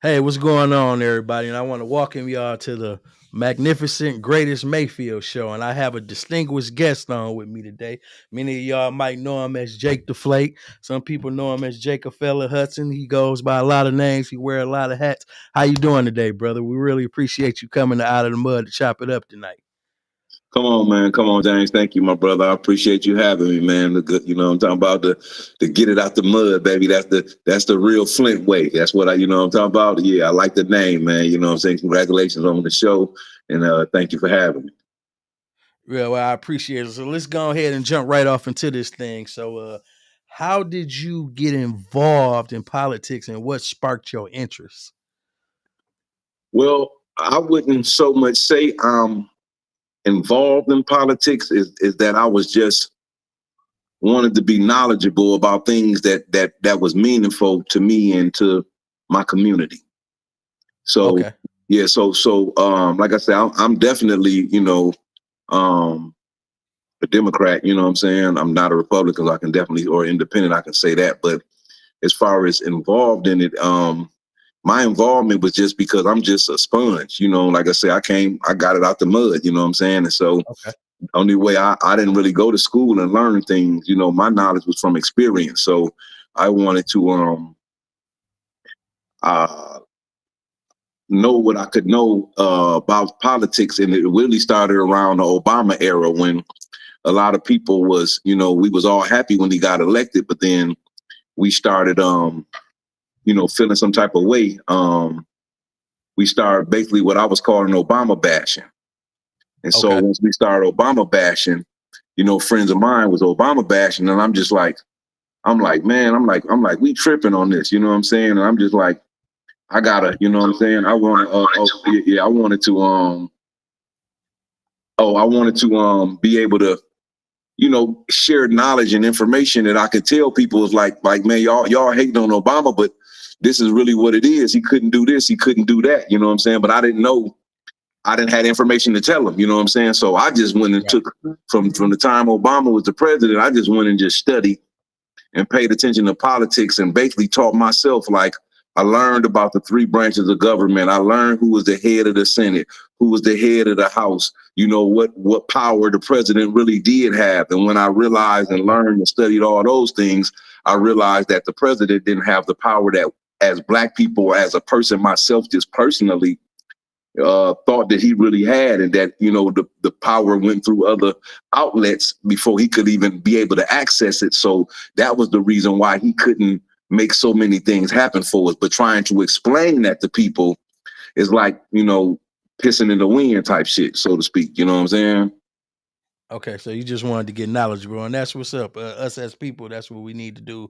Hey, what's going on, everybody? And I want to welcome y'all to the magnificent, greatest Mayfield show. And I have a distinguished guest on with me today. Many of y'all might know him as Jake the Flake. Some people know him as Jacob Fella Hudson. He goes by a lot of names. He wears a lot of hats. How you doing today, brother? We really appreciate you coming out of the mud to chop it up tonight. Come on, man. Come on, James. Thank you, my brother. I appreciate you having me, man. The good, I'm talking about the get it out the mud, baby. That's the real Flint way. That's what I'm talking about. Yeah, I like the name, man. You know what I'm saying? Congratulations on the show, and thank you for having me. Yeah, well, I appreciate it. So let's go ahead and jump right off into this thing. So, how did you get involved in politics, and what sparked your interest? Well, I wouldn't so much say I'm involved in politics. Is that I was just wanted to be knowledgeable about things that was meaningful to me and to my community. So Okay. yeah, like I said, I'm definitely um, a Democrat. You know what I'm saying? I'm not a Republican. I can definitely or independent. I can say that. But as far as involved in it, my involvement was just because I'm just a sponge. Like I say, I got it out the mud. You know what I'm saying? And so Okay. the only way I didn't really go to school and learn things. My knowledge was from experience. So I wanted to uh know what I could know about politics, and it really started around the Obama era when a lot of people was, we was all happy when he got elected, but then we started, feeling some type of way. We started basically what I was calling Obama bashing, and so Okay. once we started Obama bashing, friends of mine was Obama bashing, and I'm like, man, I'm like, we tripping on this, you know what I'm saying? And I'm just like, I gotta, you know what I'm saying? I want to, yeah, I wanted to, I wanted to be able to, share knowledge and information that I could tell people is like, man, y'all hating on Obama, but this is really what it is. He couldn't do this, he couldn't do that, you know what I'm saying? But I didn't know, I didn't have information to tell him, you know what I'm saying? So I just went and Right. took from the time Obama was the president, I just went and just studied and paid attention to politics and basically taught myself. Like, I learned about the three branches of government. I learned who was the head of the Senate, who was the head of the House, what power the president really did have. And when I realized and Okay. learned and studied all those things, I realized that the president didn't have the power that, as Black people, or as a person myself, just personally, thought that he really had, and that the power went through other outlets before he could even be able to access it. So that was the reason why he couldn't make so many things happen for us. But trying to explain that to people is like pissing in the wind type shit, so to speak. You know what I'm saying? Okay. So you just wanted to get knowledgeable, and that's what's up. Us as people, that's what we need to do: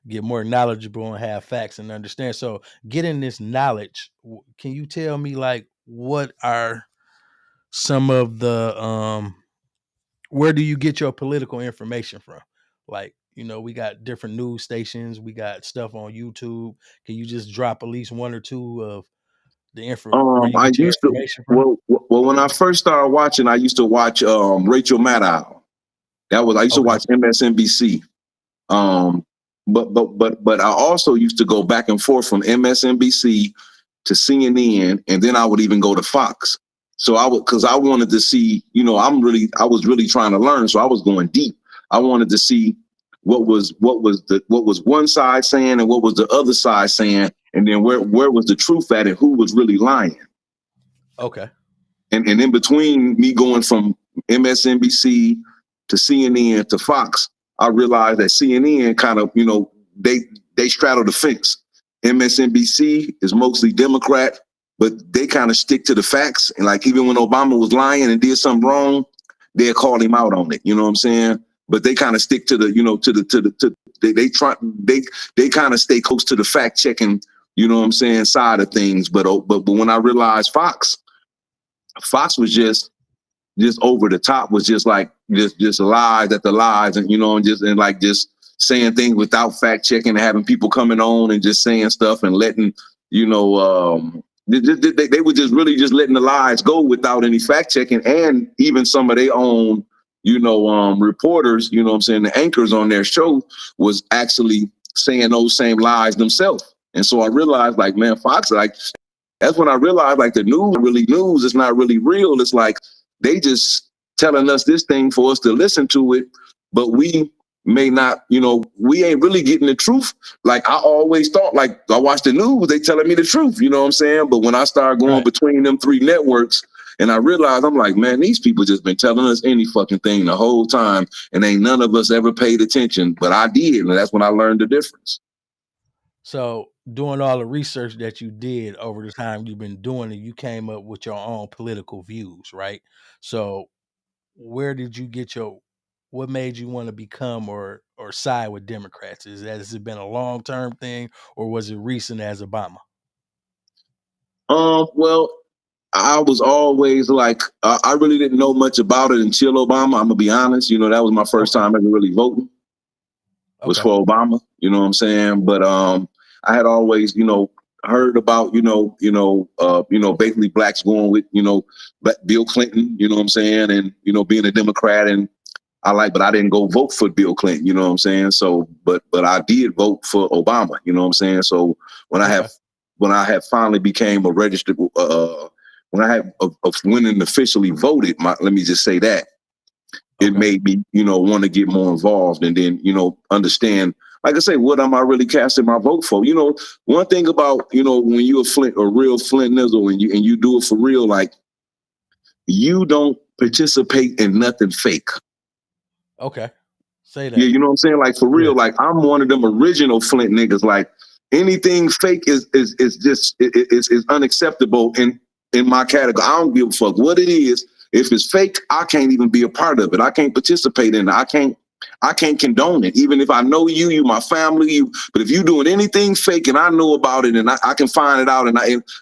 get more knowledgeable and have facts and understand. So, getting this knowledge, can you tell me like what are some of the where do you get your political information from? Like, we got different news stations, we got stuff on YouTube. Can you just drop at least one or two of the info where you I get your used to information from? when I first started watching, I used to watch Rachel Maddow. I used to Okay. watch MSNBC. Um, but I also used to go back and forth from MSNBC to CNN, and then I would even go to Fox. So because I wanted to see, I was really trying to learn, so I was going deep. I wanted to see what was one side saying and what was the other side saying, and then where was the truth at and who was really lying. Okay. And in between me going from MSNBC to CNN to Fox, I realized that CNN kind of, they straddle the fence. MSNBC is mostly Democrat, but they kind of stick to the facts. And like, even when Obama was lying and did something wrong, they'll call him out on it. You know what I'm saying? But they kind of stick to the, they try, they kind of stay close to the fact checking, side of things. But when I realized Fox was just over the top, was just like just lies at the lies, and just saying things without fact checking, and having people coming on and just saying stuff and letting they were just really just letting the lies go without any fact checking, and even some of their own reporters, what I'm saying, the anchors on their show was actually saying those same lies themselves. And so I realized, like, man, Fox, like, that's when I realized, like, the news really news. It's not really real. It's like they just telling us this thing for us to listen to it, but we may not, we ain't really getting the truth. Like I always thought, like I watch the news, they telling me the truth, you know what I'm saying? But when I started going Right. between them three networks, and I realized, I'm like, man, these people just been telling us any fucking thing the whole time, and ain't none of us ever paid attention. But I did, and that's when I learned the difference. So doing all the research that you did over the time you've been doing it, you came up with your own political views, right? So where did you get what made you want to become or side with Democrats? Has it been a long term thing or was it recent as Obama? Well, I was always like, I really didn't know much about it until Obama. I'm gonna be honest. That was my first Okay. time ever really voting, was Okay. for Obama. You know what I'm saying? But I had always, heard about, basically blacks going with, Bill Clinton. You know what I'm saying? And being a Democrat, and but I didn't go vote for Bill Clinton. You know what I'm saying? So, but I did vote for Obama. You know what I'm saying? So when I have Okay. when I had finally became a registered, when I had went and officially voted, let me just say that it Okay. made me, want to get more involved, and then, understand, like I say, what am I really casting my vote for? One thing about, when you're a real Flint nizzle, and you do it for real, like you don't participate in nothing fake. Okay. Say Yeah, that. you know what I'm saying? Like for Yeah. real, like I'm one of them original Flint niggas. Like anything fake is just is unacceptable in my category. I don't give a fuck what it is. If it's fake, I can't even be a part of it. I can't participate in it. I can't condone it. Even if I know you my family, but if you doing anything fake and I know about it and I can find it out and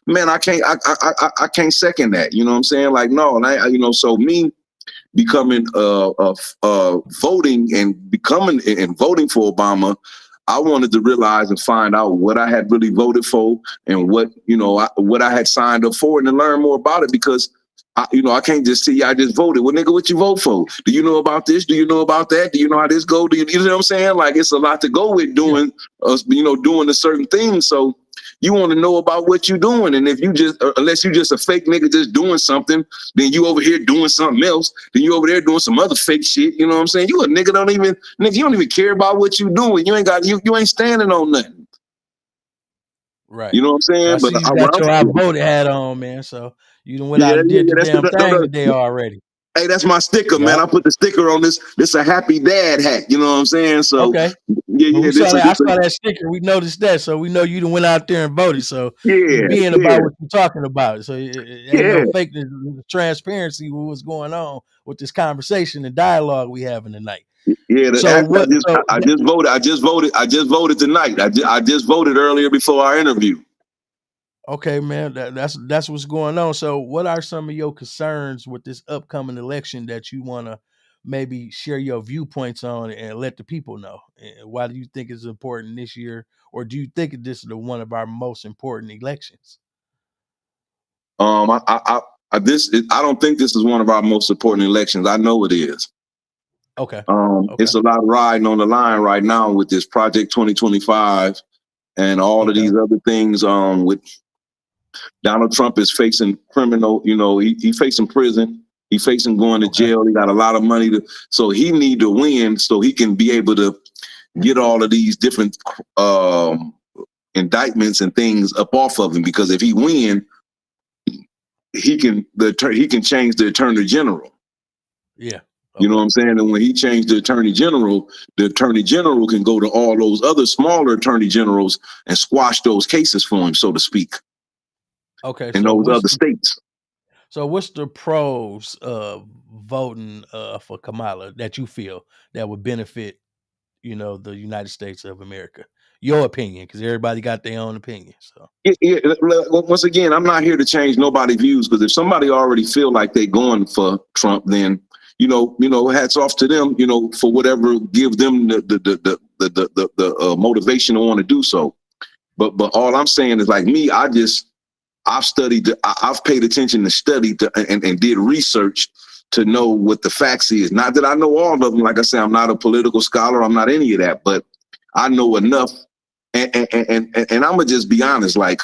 man, I can't second that. You know what I'm saying? Like no, and so me becoming voting and voting for Obama, I wanted to realize and find out what I had really voted for and what I had signed up for, and to learn more about it, because I can't just see I just voted. Well, nigga, what you vote for? Do you know about this? Do you know about that? Do you know how this go? You know what I'm saying? Like it's a lot to go with Yeah. doing a certain thing. So you want to know about what you're doing, and if you just unless you just a fake nigga just doing something, then you over here doing something else, then you over there doing some other fake shit. You know what I'm saying? You a nigga you don't even care about what you doing. You ain't standing on nothing. Right. You know what I'm So I saying? But see you got your I voted hat on, man. So you done went yeah, out and yeah, did yeah. the damn thing today already. Hey, that's my sticker, man. Yep. I put the sticker on this. This a happy dad hat. You know what I'm saying? So Okay. yeah, Well, yeah. we saw This that. is I saw that sticker. We noticed that, so we know you done went out there and voted. So you yeah, being yeah, about what you're talking about. So it ain't yeah, no fakeness, transparency with what's going on with this conversation and dialogue we having tonight. yeah. So I what? just So I just voted. I just voted tonight. I just voted earlier before our interview. okay, man, that's what's going on. So what are some of your concerns with this upcoming election that you want to maybe share your viewpoints on and let the people know? And why do you think it's important this year, or do you think this is the one of our most important elections? Um, I, I, I, I don't think this is one of our most important elections. I know it is. Okay. Okay. It's a lot riding on the line right now with this Project 2025 and all of Okay. these other things. With Donald Trump is facing criminal, he facing prison. He facing going to Okay. jail. He got a lot of money so he need to win so he can be able to get all of these different um, indictments and things up off of him. Because if he win, he can change the attorney general. Yeah. You know what Okay. I'm saying? And when he changed the attorney general can go to all those other smaller attorney generals and squash those cases for him, so to speak, Okay. in So those other states. what's the pros of voting for Kamala that you feel that would benefit, the United States of America? Your opinion, because everybody got their own opinion. So Once again, I'm not here to change nobody's views, because if somebody already feel like they going for Trump, then hats off to them, for whatever give them the motivation to want to do so. But all I'm saying is, like me, I've studied, I've paid attention to study and did research to know what the facts is. Not that I know all of them. Like I say, I'm not a political scholar. I'm not any of that, but I know enough And I'm gonna just be honest, like,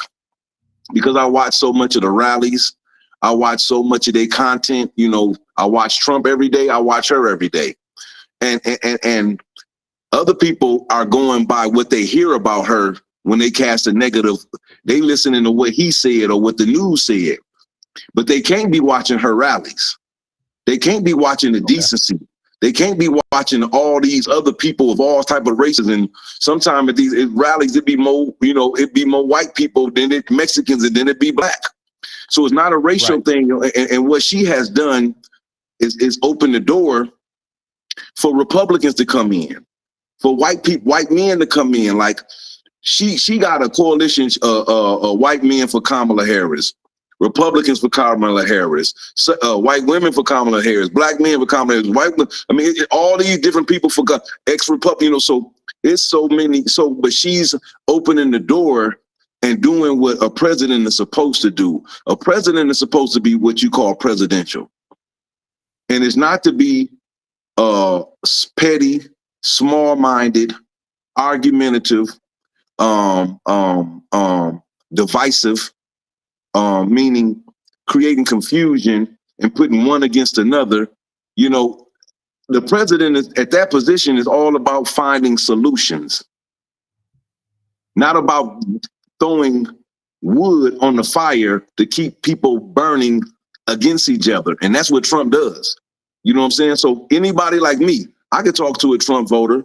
because I watch so much of the rallies, I watch so much of their content. You know, I watch Trump every day. I watch her every day, and other people are going by what they hear about her when they cast a negative. They listening to what he said or what the news said, but they can't be watching her rallies. They can't be watching the Okay. decency. They can't be watching all these other people of all type of races. And sometimes at these rallies, it be more, you know, it be more white people than it Mexicans, and then it be black. So it's not a racial Right. thing. And what she has done is open the door for Republicans to come in, for white people, white men to come in. Like, she got a coalition, white men for Kamala Harris, Republicans for Kamala Harris, white women for Kamala Harris, black men for Kamala Harris, I mean, all these different people for ex-Republican. You know, so it's so many. So, but she's opening the door and doing what a president is supposed to do. A president is supposed to be what you call presidential, and it's not to be uh petty, small-minded, argumentative, um, um, um, divisive, meaning creating confusion and putting one against another. You know, the president is at that position is all about finding solutions, not about throwing wood on the fire to keep people burning against each other. And that's what Trump does. You know what I'm saying? So anybody like me, I could talk to a Trump voter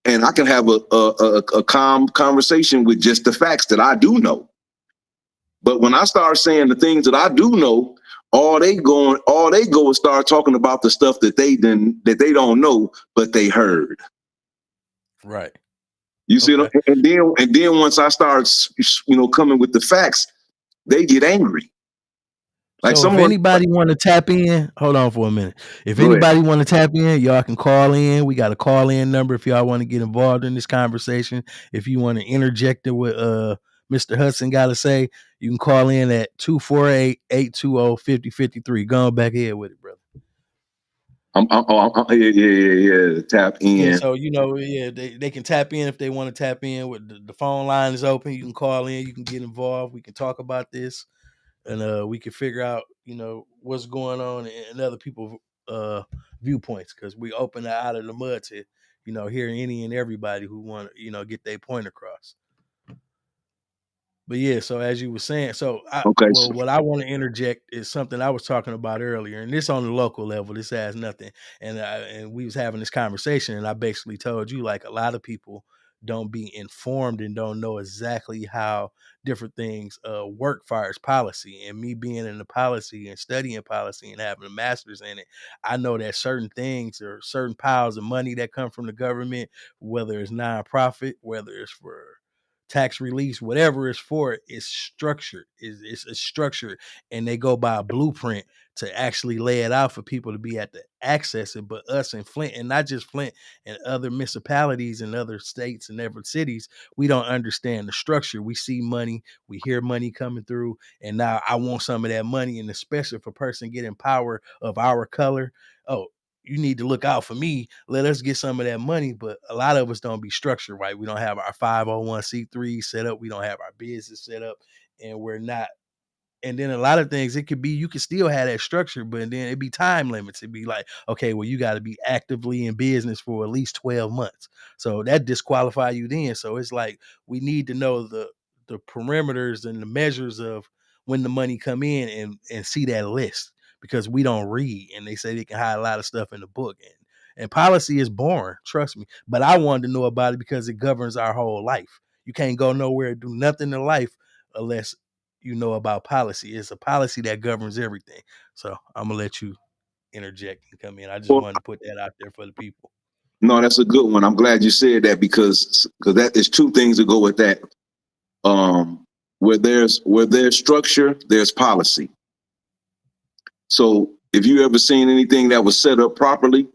and I can have a calm conversation with just the facts that I do know. But when I start saying the things that I do know, all they go and start talking about the stuff that they don't know, but they heard. Right. You see, Okay. and then once I start, you know, coming with the facts, they get angry. Like So if someone, anybody want to tap in, hold on for a minute. If go ahead. anybody want to tap in, y'all can call in. We got a call in number if y'all want to get involved in this conversation. If you want to interject it with Mr. Hudson got to say, you can call in at 248-820-5053. Go on back ahead with it, brother. Yeah. Tap Yeah, in. so yeah, they can tap in if they want to tap in. With the phone line is open. You can call in, you can get involved. We can talk about this, and we can figure out what's going on and other people's viewpoints, because we open it out of the mud to hear any and everybody who want to get their point across. But yeah, so as you were saying, Okay. what I want to interject is something I was talking about earlier, and this on the local level. This has nothing, and we was having this conversation, and I basically told you, like, a lot of people don't be informed and don't know exactly how different things work far as policy. And me being in the policy and studying policy and having a master's in it, I know that certain things or certain piles of money that come from the government, whether it's nonprofit, whether it's for tax release, whatever it's for, is structured. It's structured, and they go by a blueprint to actually lay it out for people to be able to access it. But us in Flint, and not just Flint, and other municipalities and other states and other cities, we don't understand the structure. We see money, we hear money coming through, and now I want some of that money. And especially if a person getting power of our color, oh, you need to look out for me. Let us get some of that money. But a lot of us don't be structured right. We don't have our 501c3 set up. We don't have our business set up, and we're not. And then a lot of things, it could be, you can still have that structure, but then it'd be time limits. It'd be like, okay, well, you got to be actively in business for at least 12 months. So that disqualify you then. So it's like, we need to know the perimeters and the measures of when the money come in, and see that list, because we don't read, and they say they can hide a lot of stuff in the book. And policy is boring, trust me. But I wanted to know about it because it governs our whole life. You can't go nowhere and do nothing in life unless you know about policy. It's a policy that governs everything. So I'm gonna let you interject and come in. I just Well, wanted to put that out there for the people. no, that's a good one. I'm glad you said that because that is two things that go with that. Where there's structure, there's policy. So if you ever seen anything that was set up properly,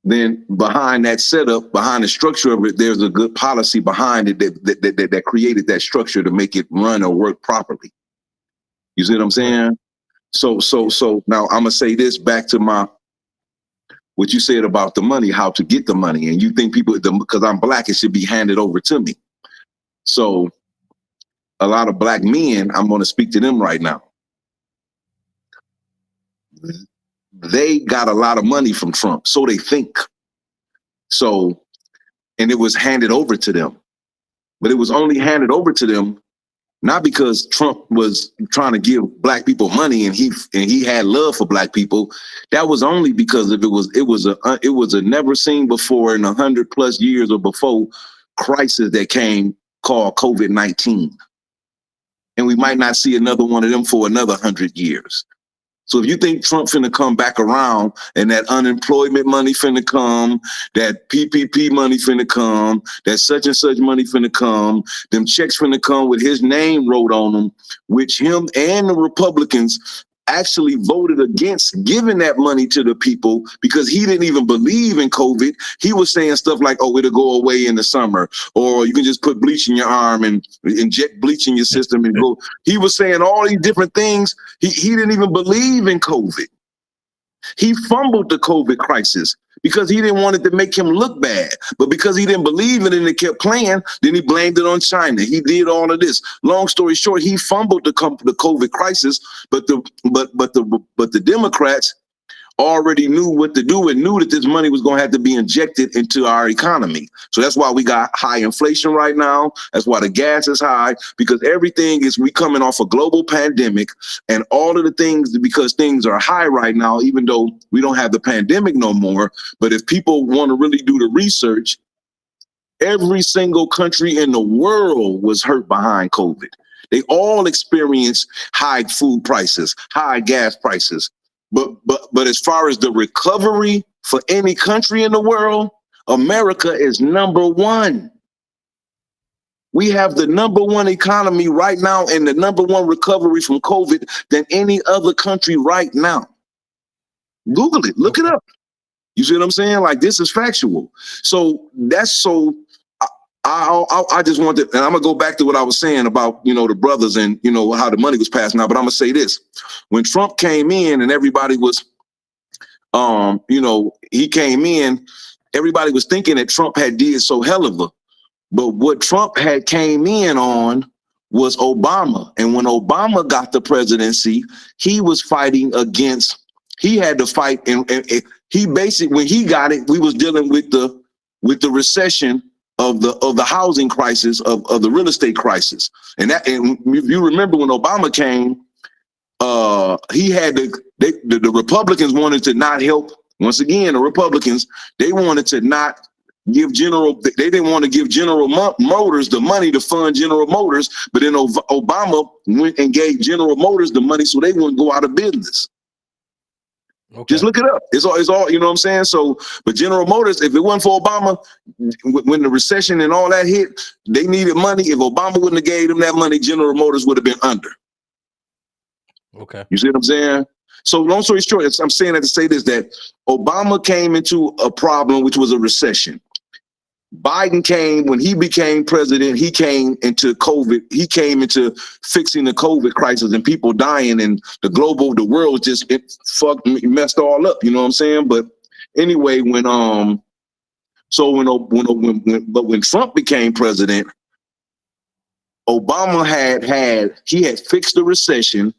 then behind that setup, behind the structure of it, there's a good policy behind it that created that structure to make it run or work properly. You see what I'm Right. saying? So so Yeah. so now I'm gonna say this back to what you said about the money, how to get the money, and you think people because I'm black, it should be handed over to me. So a lot of black men, I'm going to speak to them right now. They got a lot of money from Trump, so they think. So, and it was handed over to them, but it was only handed over to them not because Trump was trying to give black people money and he had love for black people. That was only because of it was a never seen before in 100+ years or before crisis that came called COVID-19, and we might not see another one of them for another 100 years. So if you think Trump finna come back around and that unemployment money finna come, that PPP money finna come, that such and such money finna come, them checks finna come with his name wrote on them, which him and the Republicans actually voted against giving that money to the people because he didn't even believe in COVID. He was saying stuff like, oh, it'll go away in the summer, or you can just put bleach in your arm and inject bleach in your system and go. He was saying all these different things. He didn't even believe in COVID. He fumbled the COVID crisis because he didn't want it to make him look bad. But because he didn't believe in it and it kept playing, then he blamed it on China. He did all of this. Long story short, he fumbled the COVID crisis. But the Democrats already knew what to do and knew that this money was going to have to be injected into our economy. So that's why we got high inflation right now. That's why the gas is high, because everything is, we coming off a global pandemic and all of the things, because things are high right now, even though we don't have the pandemic no more. But if people want to really do the research, every single country in the world was hurt behind COVID. They all experienced high food prices, high gas prices. But as far as the recovery for any country in the world, America is number one. We have the number one economy right now and the number one recovery from COVID than any other country right now. Google it, look it up. You see what I'm saying? Like, this is factual. So that's so. I just wanted, and I'm gonna go back to what I was saying about, the brothers and, how the money was passing out. But I'm gonna say this: when Trump came in and everybody was, he came in, everybody was thinking that Trump had did so hell of a. But what Trump had came in on was Obama, and when Obama got the presidency, he was fighting against. He had to fight, and he basically, when he got it, we was dealing with the recession of the housing crisis, of the real estate crisis. And if you remember when Obama came, he had the Republicans wanted to not help. Once again, the Republicans, they wanted to not give they didn't want to give General Motors the money to fund General Motors, but then Obama went and gave General Motors the money so they wouldn't go out of business. Okay. Just look it up. It's all, you know what I'm saying? So, but General Motors, if it wasn't for Obama, when the recession and all that hit, they needed money. If Obama wouldn't have gave them that money, General Motors would have been under. Okay. You see what I'm saying? So long story short, I'm saying that to say this, that Obama came into a problem, which was a recession. Biden came, when he became president, he came into COVID. He came into fixing the COVID crisis and people dying, and the world just messed all up. You know what I'm saying? But anyway, when Trump became president, Obama had fixed the recession,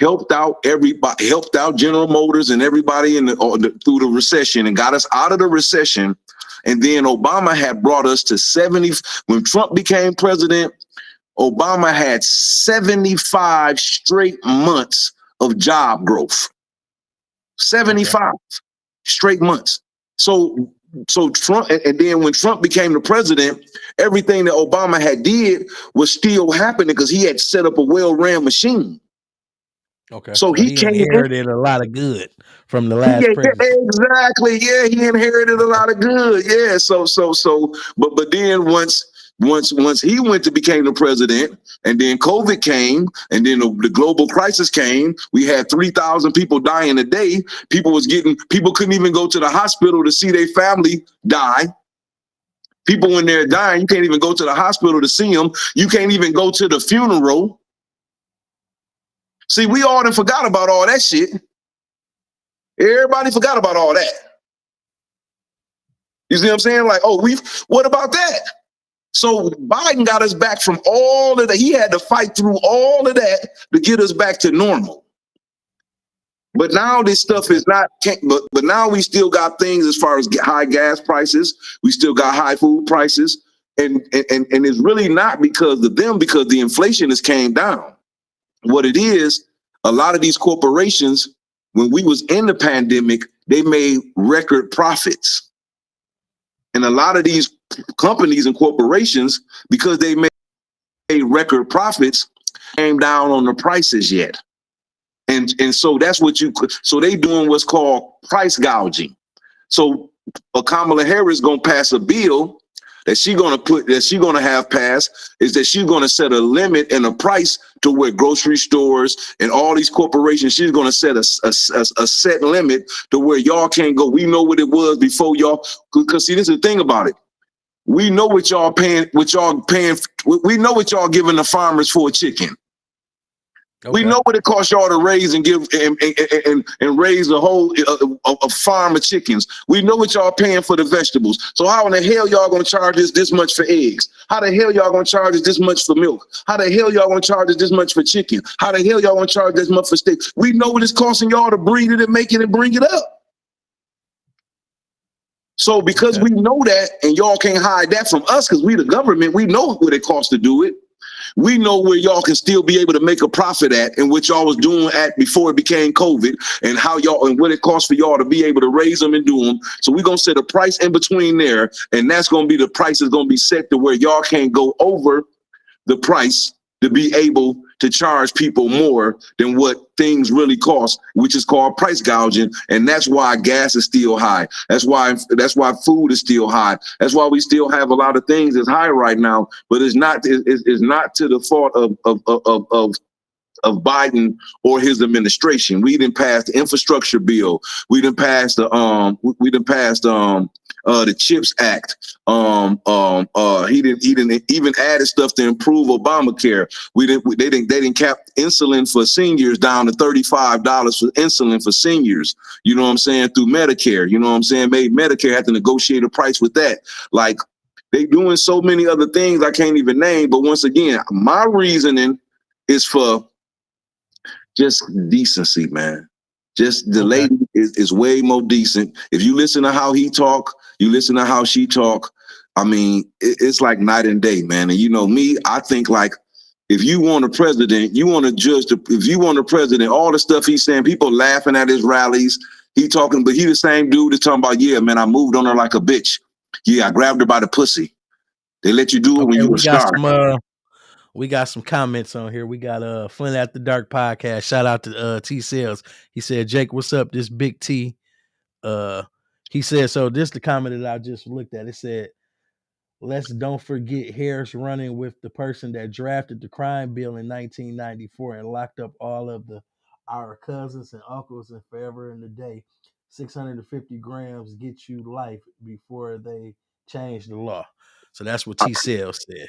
helped out everybody, helped out General Motors and everybody through the recession and got us out of the recession. And then Obama had brought us to 70. When Trump became president, Obama had 75 straight months of job growth. 75 straight months. So Trump, and then when Trump became the president, everything that Obama had did was still happening because he had set up a well-ran machine. Okay. So he inherited a lot of good from the last president. Exactly. Yeah, he inherited a lot of good. Yeah. But then once he went to became the president, and then COVID came, and then the global crisis came, we had 3,000 people dying a day. People couldn't even go to the hospital to see their family die. People, when they're dying, you can't even go to the hospital to see them. You can't even go to the funeral. See, we all done forgot about all that shit. Everybody forgot about all that. You see what I'm saying? Like, what about that? So Biden got us back from all of that. He had to fight through all of that to get us back to normal. But now this stuff is not. But now we still got things as far as high gas prices. We still got high food prices, and it's really not because of them, because the inflation has came down. What it is, a lot of these corporations, when we was in the pandemic, they made record profits, and a lot of these companies and corporations, because they made record profits, came down on the prices yet. And so that's what so they doing what's called price gouging. So Kamala Harris gonna pass a bill that she's gonna have passed, is that she's gonna set a limit and a price to where grocery stores and all these corporations, she's gonna set a set limit to where y'all can't go. We know what it was before y'all, because see, this is the thing about it. We know what y'all paying, we know what y'all giving the farmers for a chicken. Okay. We know what it costs y'all to raise and give and raise a whole a farm of chickens. We know what y'all paying for the vegetables. So how in the hell y'all gonna charge us this much for eggs? How the hell y'all gonna charge us this much for milk? How the hell y'all gonna charge us this much for chicken? How the hell y'all gonna charge this much for steak? We know what it's costing y'all to breed it and make it and bring it up. So because we know that, and y'all can't hide that from us, because we the government, we know what it costs to do it. We know where y'all can still be able to make a profit at, and what y'all was doing at before it became COVID, and how y'all and what it costs for y'all to be able to raise them and do them. So we're gonna set a price in between there, and that's gonna be the price is gonna be set to where y'all can't go over the price to be able to charge people more than what things really cost, which is called price gouging. And that's why gas is still high. That's why food is still high. That's why we still have a lot of things that's high right now. But it's not to the fault of Biden or his administration. We didn't pass the infrastructure bill. We didn't pass the CHIPS Act. He didn't even added stuff to improve Obamacare. They didn't cap insulin for seniors down to $35 for insulin for seniors. You know what I'm saying? Through Medicare. You know what I'm saying? Made Medicare have to negotiate a price with that. Like, they doing so many other things I can't even name. But once again, my reasoning is for just decency, man. Just the lady is way more decent. If you listen to how he talk, you listen to how she talk. I mean, it's like night and day, man. And you know me, I think like, if you want a president, you want to judge if you want a president, all the stuff he's saying, people laughing at his rallies. He talking, but he the same dude that's talking about, yeah, man, I moved on her like a bitch. Yeah, I grabbed her by the pussy. They let you do it when you were a star. We got some comments on here. We got Flint at the Dark podcast. Shout out to T Sales. He said, Jake, what's up? This Big T. He said, so this the comment that I just looked at. It said, let's don't forget Harris running with the person that drafted the crime bill in 1994 and locked up all of our cousins and uncles and forever in the day. 650 grams get you life before they change the law. So that's what T Sales said.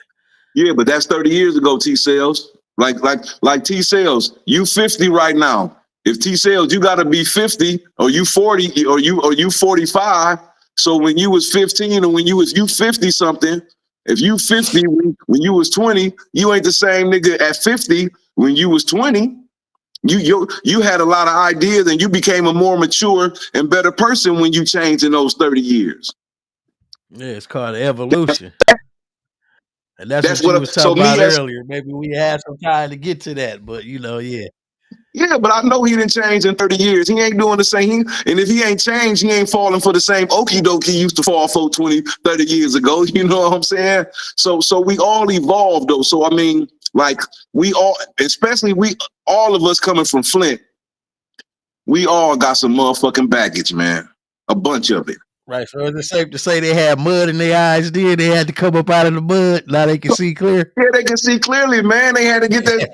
Yeah, but that's 30 years ago, T Sales. Like T Sales, you 50 right now. If T Sales, you gotta be 50, or you 40, or you 45. So when you was 15, or when you 50 something, if you 50 when you was 20, you ain't the same nigga at 50 when you was 20. You had a lot of ideas, and you became a more mature and better person when you changed in those 30 years. Yeah, it's called evolution. And that's what you was talking about earlier. Maybe we had some time to get to that, but yeah. Yeah, but I know he didn't change in 30 years. He ain't doing the same. And if he ain't changed, he ain't falling for the same okie doke he used to fall for 20, 30 years ago. You know what I'm saying? So we all evolved, though. So, I mean, like, we all, especially all of us coming from Flint, we all got some motherfucking baggage, man. A bunch of it. Right. So is it safe to say they had mud in their eyes then? They had to come up out of the mud. Now they can see clear. Yeah, they can see clearly, man. They had to get that.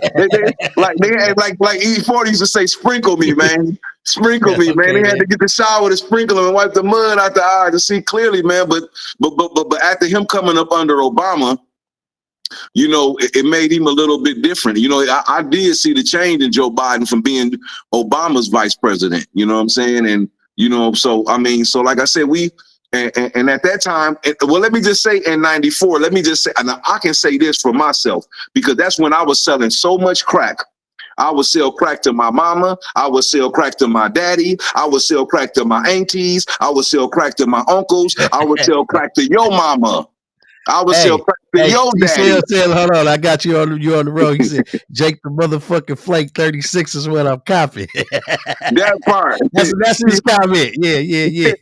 they had like E40 used to say, "Sprinkle me, man. Sprinkle me, man." They had to get the shower to sprinkle them and wipe the mud out the eye to see clearly, man. But after him coming up under Obama, it made him a little bit different. I did see the change in Joe Biden from being Obama's vice president. You know what I'm saying? And so I mean, so like I said, And at that time, well, let me just say in 94, let me just say, and I can say this for myself, because that's when I was selling so much crack. I would sell crack to my mama. I would sell crack to my daddy. I would sell crack to my aunties. I would sell crack to my uncles. I would sell crack to your mama. I would sell Hey, crack to hey, your he daddy. said, hold on, I got you on the road. He said, Jake the motherfucking Flake 36 is what I'm copying. That part. That's his comment. Yeah, yeah, yeah.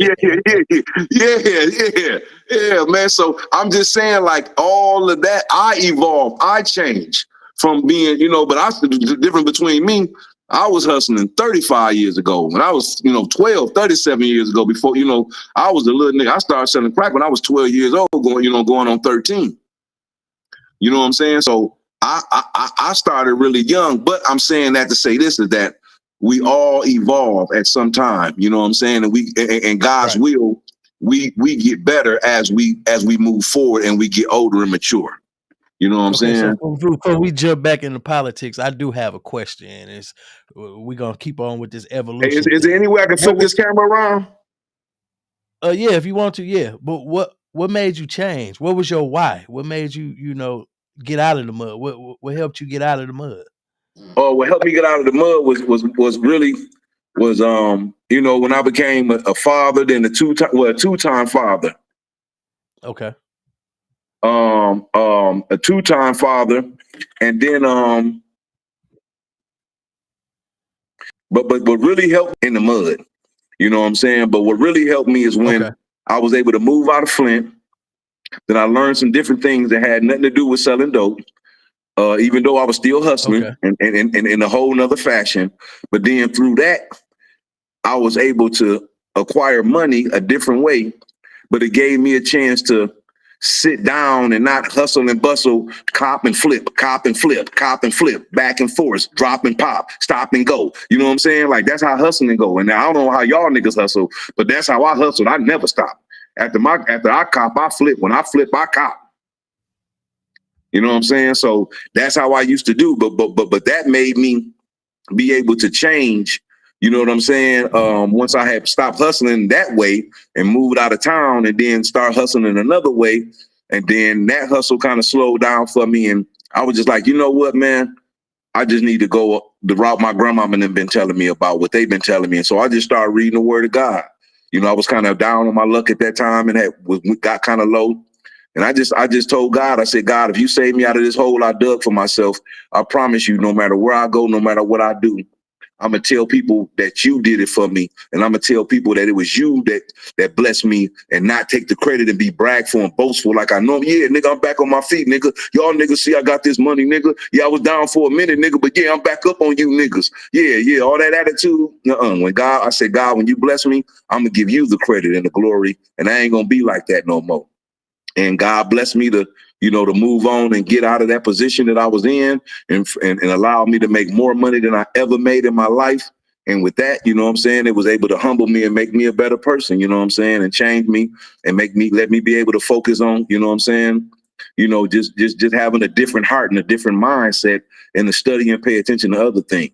yeah, yeah, man. So I'm just saying, like, all of that, I evolved, I changed from being, but the difference between me, I was hustling 35 years ago. When I was, 12, 37 years ago, before, I was a little nigga. I started selling crack when I was 12 years old, going on 13. You know what I'm saying? So I started really young, but I'm saying that to say this is that we all evolve at some time. You know what I'm saying? And and God's Right. will, we get better as we move forward and we get older and mature. You know what I'm Okay, so saying? before we jump back into politics, I do have a question. It's we're gonna keep on with this Hey, evolution is there thing. any way I can What flip was this camera around? yeah, if you want to, yeah. But what made you change? What was your why? What made you, get out of the mud? What helped you get out of the mud? Oh, what helped me get out of the mud was really when I became a father, then a two-time father. Okay. A two-time father, and then but what really helped in the mud, you know what I'm saying? But what really helped me is Okay. when I was able to move out of Flint. Then I learned some different things that had nothing to do with selling dope. Even though I was still Okay. hustling and in a whole nother fashion. But then through that, I was able to acquire money a different way, but it gave me a chance to sit down and not hustle and bustle, cop and flip, cop and flip, cop and flip, back and forth, drop and pop, stop and go. You know what I'm saying? Like, that's how hustling go. And I don't know how y'all niggas hustle, but that's how I hustled. I never stopped. After I cop, I flip. When I flip, I cop. You know what I'm saying? So that's how I used to do. But that made me be able to change. You know what I'm saying? Once I had stopped hustling that way and moved out of town, and then start hustling another way, and then that hustle kind of slowed down for me, and I was just like, you know what, man? I just need to go the route my grandmama and them been telling me about, what they've been telling me, and so I just started reading the Word of God. I was kind of down on my luck at that time, and got kind of low. And I just told God, I said, God, if you save me out of this hole I dug for myself, I promise you, no matter where I go, no matter what I do, I'm gonna tell people that you did it for me, and I'm gonna tell people that it was you that blessed me, and not take the credit and be bragful and boastful like I know. Yeah, nigga, I'm back on my feet, nigga. Y'all niggas see I got this money, nigga. Yeah, I was down for a minute, nigga, but yeah, I'm back up on you niggas. Yeah, all that attitude. When I said, God, when you bless me, I'm gonna give you the credit and the glory, and I ain't gonna be like that no more. And God blessed me to move on and get out of that position that I was in, and allow me to make more money than I ever made in my life. And with that, you know what I'm saying, it was able to humble me and make me a better person, you know what I'm saying, and change me and let me be able to focus on, you know what I'm saying, just having a different heart and a different mindset, and to study and pay attention to other things.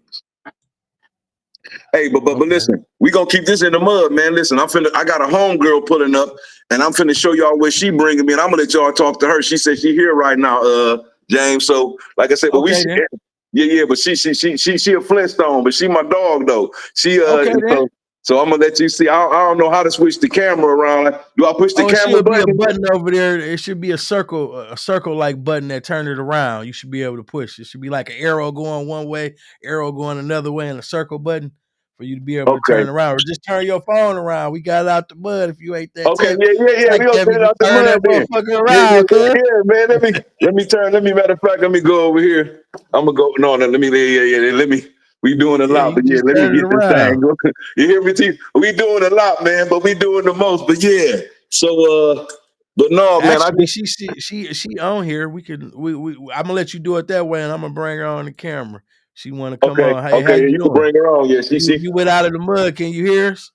Hey, but Okay. listen, we gonna keep this in the mud, man. Listen, I got a homegirl pulling up, and I'm finna show y'all where she bringing me, and I'm gonna let y'all talk to her. She said she here right now, James. So, like I said, but Okay then. yeah, but she a Flintstone, but she my dog though. Okay then. So I'm gonna let you see. I don't know how to switch the camera around. Like, do I push the Oh, it camera should be a button? button over there. It should be a circle like button that turn it around. You should be able to push. It should be like an arrow going one way, arrow going another way, and a circle button for you to be able to Okay. turn around. Or just turn your phone around. We got it out the mud if you ain't that Okay, tech yeah. We gonna heavy. turn it You out the turn that mud then. motherfucker Yeah, around, cuz. man. Matter of fact, let me go over here. I'm gonna go. No, let me. Yeah. Let me. We doing a Yeah, lot, you but yeah, just let me turn it get this thing around. going. You hear me, T? We doing a lot, man, but we doing the most. But yeah, so but no, man, I Actually, just she on here. We I'm gonna let you do it that way, and I'm gonna bring her on the camera. She want to come okay, on. Hey, how okay. you You can doing? bring her on. Yeah, she see. You went out of the mud. Can you hear us?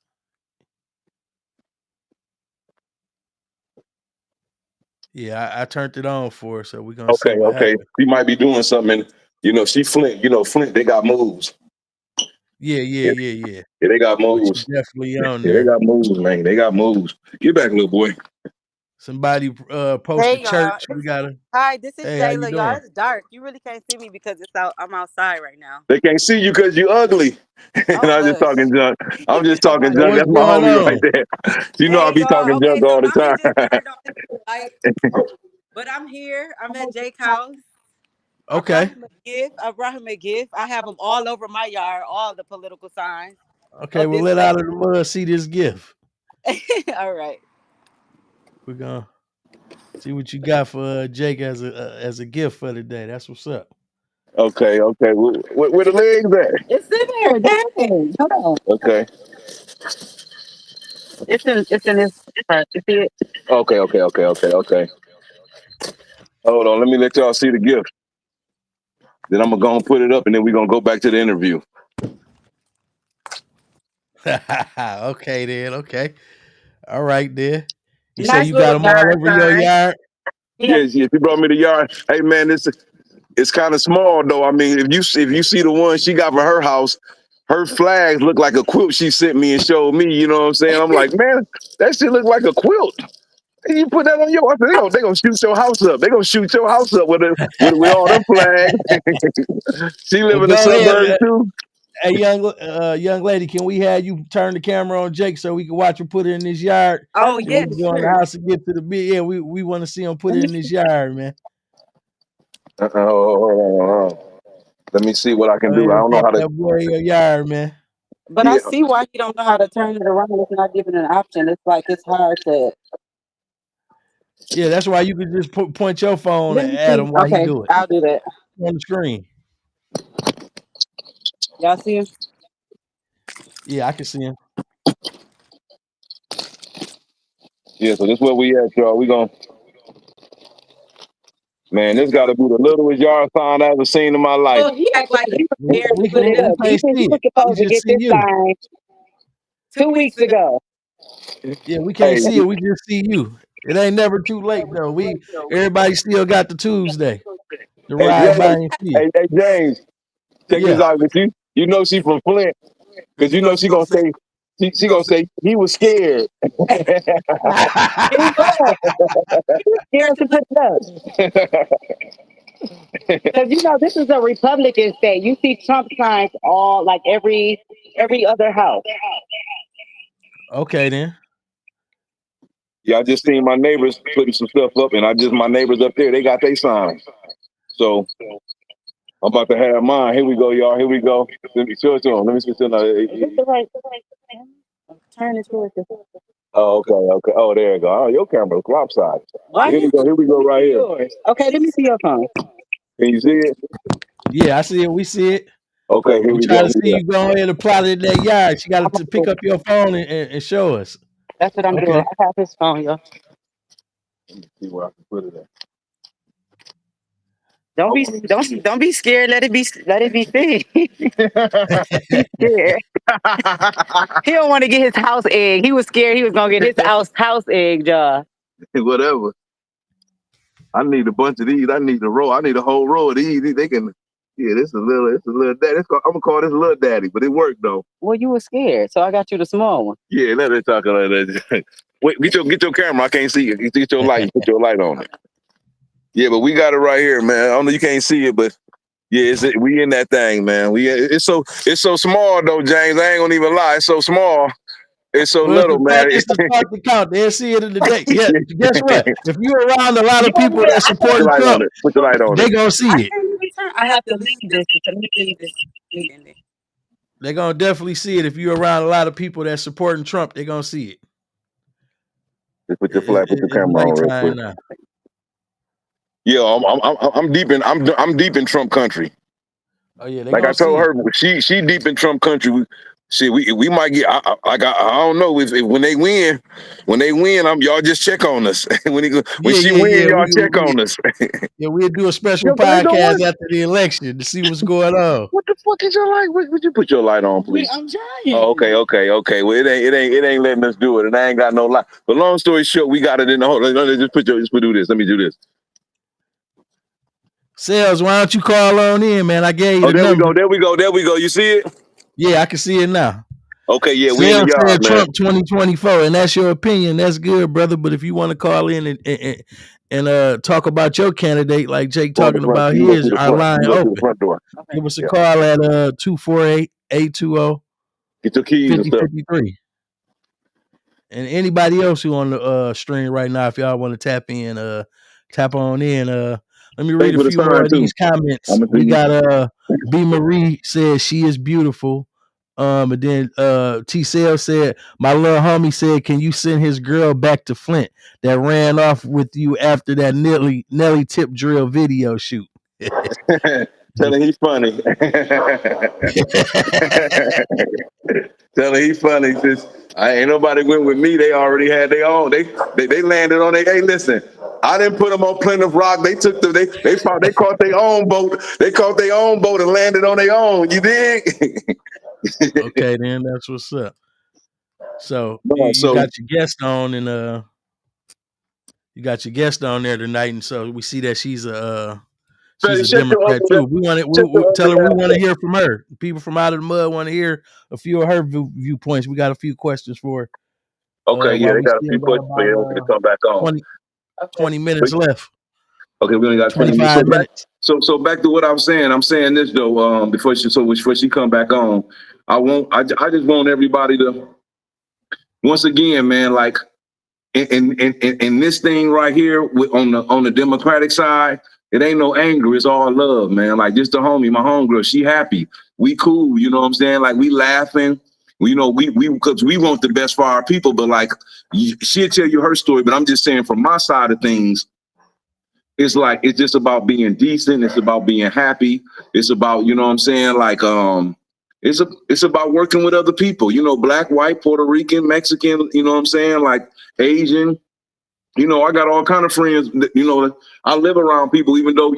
Yeah, I turned it on for her, so we're gonna see what Okay. happens. She might be doing something. And, she Flint. Flint. They got moves. Yeah, Yeah, yeah. yeah, they got But you moves. definitely on Yeah, they there. got moves, man. They got moves. Get back, little boy. Somebody posted Hey y'all. church. We gotta. Hi, this is Hey, how you Jayla. Y'all, doing? it's dark. You really can't see me because it's out. I'm outside right now. They can't see you because you ugly. And Oh, I'm just hush. talking junk. I'm just Oh talking my So junk. goodness. That's what's my going homie right on? there. You know I Hey be y'all. talking Okay, junk so all the mine time. just turned on like, but I'm here. I'm at Jake's house. I brought Okay. him a gift. I have them all over my yard. All the political signs Okay, of well, this let state. out of the mud see this gift. All right. We're gonna see what you got for Jake as a gift for today. That's what's up. Okay, okay. Where the legs at? It's in there. Dang. Hold on. Okay. It's in this part. You see it? Okay, okay, okay, okay, okay. Hold on, let me let y'all see the gift. Then I'm gonna go and put it up, and then we're gonna go back to the interview. Okay, then. Okay. All right, then. You say Nice you got little them all yard over your sign. yard? Yeah. Yes, yes. He brought me the yard. Hey, man, it's kind of small though. I mean, if you see the one she got for her house, her flags look like a quilt she sent me and showed me. You know what I'm saying? I'm like, man, that shit look like a quilt. And you put that on your, I said, they gonna shoot your house up. They gonna shoot your house up with all them flags. She live Well, in the go ahead. suburbs too. Hey, young lady, can we have you turn the camera on Jake so we can watch him put it in his yard? Oh And we yeah, can go in the sure. house and get to the bed. Yeah, we want to see him put Let it me in his yard, man. Hold on. Let me see what I Go can do. ahead I and don't know pop how to. that boy in your yard, man. But I Yeah. see why you don't know how to turn it around. It's not giving an option. It's like it's hard to. Yeah, that's why you could just point your phone Let me at see. him while he Okay, do it I'll do that. on the screen. Y'all see him? Yeah, I can see him. Yeah, so this is where we at, y'all. We gonna, man, this got to be the littlest yard sign I ever seen in my life. Well, he act like he was scared to put it We up. can't see He was it. We supposed to just get see this you. sign 2 weeks ago. Yeah, we Hey, can't see it. We just see you. It ain't never too late though. Everybody still got the Tuesday to hey, ride by James. and see it. Hey, James. Check this Yeah. out. But you know she from Flint, because you know she gonna say, she gonna say he was scared. He was. He was scared to put it up. Because this is a Republican state. You see Trump signs all like every other house. Okay then. Yeah, I just seen my neighbors putting some stuff up, and my neighbors up there, they got their signs. So I'm about to have mine. Here we go, y'all. Here we go. Let me show it to them. Let me see. Is this the right? Turn it towards the. Oh, okay, okay. Oh, there you go. Oh, your camera's lopsided. Why Here we you? go. Here we go. Right here. Yours. Okay, let me see your phone. Can you see it? Yeah, I see it. We see it. Okay, here We we try to go. see you go ahead and plot it in that yard. You got I'm to gonna pick up your phone and show us. That's what I'm doing. Okay. I have his phone, y'all. See where I can put it at. Don't be scared. Let it be seen. He's scared. He don't want to get his house egg. He was scared he was gonna get his house egg, y'all. Whatever. I need a bunch of these. I need a row. I need a whole row of these. They can. Yeah, this is a little. It's a little daddy. I'm gonna call this little daddy, but it worked though. Well, you were scared, so I got you the small one. Yeah, let it talk like that. Wait, get your camera. I can't see it. Get your light. Put your light on it. Yeah, but we got it right here, man. I don't know you can't see it, but yeah, we in that thing, man. It's so small though, James. I ain't gonna even lie. It's so small. It's so Well, little, man. it's the start to count. They'll see it in the day. Yeah. Guess what? If you're around a lot You of want me people to? that I can't Put supporting your light Trump, on it. Put your light on they it. gonna see it. even return. I have to leave this. Let me leave this. They're gonna definitely see it. If you're around a lot of people that supporting Trump, they're gonna see it. Just put your It's camera on real quick. nighttime now. Yeah, I'm deep in Trump country. Oh yeah, they're Like I gonna told see it. her, she deep in Trump country. We might get. I don't know if when they win, y'all just check on us. When Yeah, she yeah, win, yeah. y'all check on us. We'll do a special Yo, they doing what? podcast after the election to see what's going on. What the fuck is your light? Would you put your light on, please? I'm trying. Oh, okay. Well, it ain't letting us do it, and I ain't got no light. But long story short, we got it in the hole. Just do this. Let me do this. Sales, why don't you call on in, man? I gave you Oh, the there we number. go. There we go. You see it? Yeah, I can see it now. Okay, yeah, we in Sam the yard, said man. Trump 2024, and that's your opinion. That's good, brother. But if you want to call in and talk about your candidate, like Jake Go in the talking front. about You go through his, the our front. line You go through the open. front door. Give us a Yeah. call at 248-820-5053. Get your keys and stuff. And anybody else who on the stream right now, if y'all want to tap in, tap on in. Let me read Thanks a for the few more sign of too. these comments. I'm gonna We see you. got B Marie says she is beautiful. And then T Cell said, my little homie said, can you send his girl back to Flint that ran off with you after that Nelly tip drill video shoot? Tell him he's funny. Tell him he's funny. Ain't nobody went with me. They already had their own. They landed on their. Hey, listen, I didn't put them on Plymouth Rock. They took they caught their own boat. They caught their own boat and landed on their own. You dig? Okay, then that's what's up. So No, you got your guest on, and you got your guest on there tonight, and so we see that she's a Democrat too. We want to tell her we want to hear from her. People from out of the mud want to hear a few of her viewpoints. We got a few questions for her. Okay, yeah, they We got a still few got questions for you to come back on. 20 minutes left. Okay, we only got 25 minutes. So back to what I'm saying. I'm saying this though, before she come back on, I just want everybody to, once again, man, like in this thing right here on the Democratic side, it ain't no anger, it's all love, man. Like just the homie, my homegirl, she happy. We cool, you know what I'm saying? Like we laughing. We because we want the best for our people, but like she'll tell you her story, but I'm just saying from my side of things, it's like it's just about being decent, it's about being happy, it's about, you know what I'm saying, like it's about working with other people, you know, black, white, Puerto Rican, Mexican, you know what I'm saying, like Asian. You know, I got all kind of friends that, you know, I live around people, even though,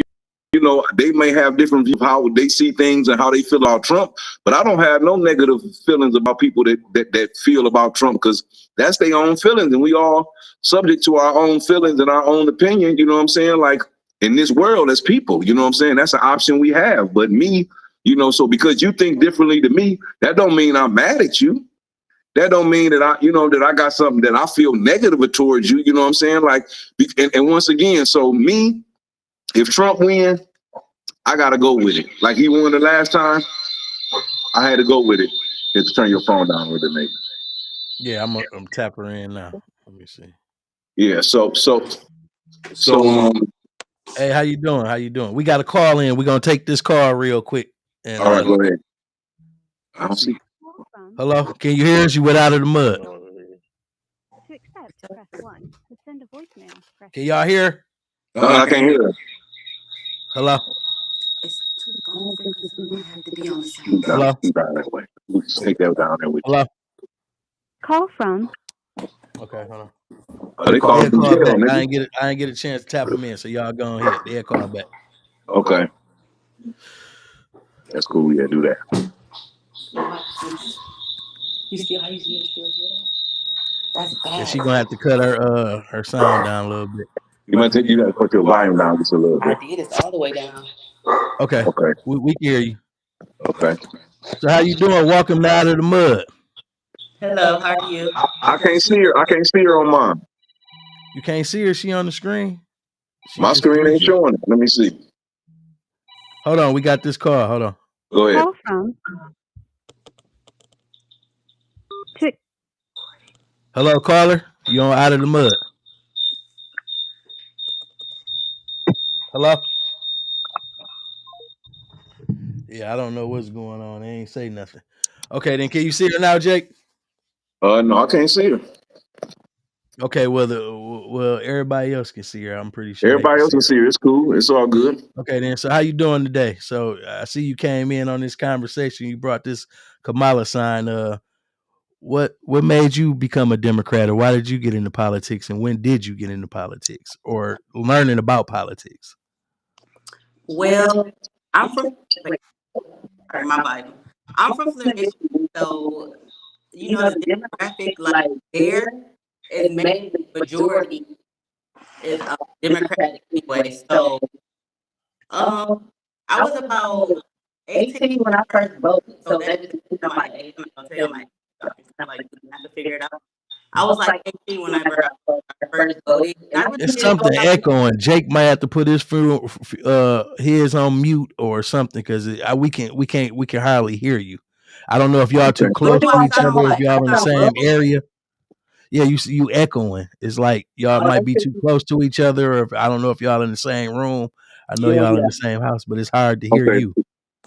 you know, they may have different views of how they see things and how they feel about Trump, but I don't have no negative feelings about people that feel about Trump, because that's their own feelings, and we all subject to our own feelings and our own opinion, you know what I'm saying? Like in this world as people, you know what I'm saying? That's an option we have. But me, you know, so because you think differently to me, that don't mean I'm mad at you. That don't mean that I got something that I feel negative towards you. You know what I'm saying? Like, and once again, so me, if Trump wins, I gotta go with it. Like he won the last time, I had to go with it. You have to turn your phone down a little bit, mate. Yeah, I'm tapping her in now. Let me see. Yeah. So hey, how you doing? How you doing? We got a call in. We're gonna take this call real quick. And all right, go ahead. I don't see. Hello, can you hear us? You went out of the mud. To accept, press 1. To send a voicemail, press Can y'all hear? I can't hear her. Hello? It's too far for you have to be on the same. Hello? That way. We just take that down there with you. Hello? Call from. Okay, hold on. They call They'll from call jail, back. nigga. I ain't get a chance to tap them in, so y'all go ahead. They'll call back. Okay. That's cool. Yeah, do that. You still hear that? That's bad. Yeah, she gonna have to cut her sound down a little bit. You gotta put your volume down just a little I bit. did. It's all the way down. Okay. Okay. We can hear you. Okay. So how you doing? Welcome out of the mud. Hello, how are you? I can't see her. I can't see her on mine. You can't see her. She on the screen. My screen ain't showing it. Let me see. Hold on. We got this call. Hold on. Go ahead. Call from. Hello, caller. You on out of the mud? Hello? Yeah, I don't know what's going on. They ain't say nothing. Okay, then can you see her now, Jake? No, I can't see her. Okay, well, everybody else can see her. I'm pretty sure. Everybody else can see her. It's cool. It's all good. Okay, then. So how you doing today? So I see you came in on this conversation. You brought this Kamala sign. What made you become a Democrat, or why did you get into politics, and when did you get into politics or learning about politics? Well, I'm from my Bible. I'm from Flint, Michigan, so the demographic like there is mainly majority is Democratic anyway. So I was about 18 when I first voted, So so that that just just you put know my my age. age. I'm not gonna tell Tell you my me, age. So I can kind of like have to figure it out. I I was was like like 18 whenever whenever I I first first voted, voted. and I I really It's really didn't didn't know something know how to. echoing. Jake might have to put his on mute or something because we can hardly hear you. I don't know if y'all too Okay. What close do to I each other, sound if like? I y'all in the sound same muffled. area. Yeah, you echoing. It's like y'all Oh, might that's be just, too close to each other, or if, I don't know if y'all in the same room. I know yeah, y'all in yeah. the same house, but it's hard to hear Okay. you.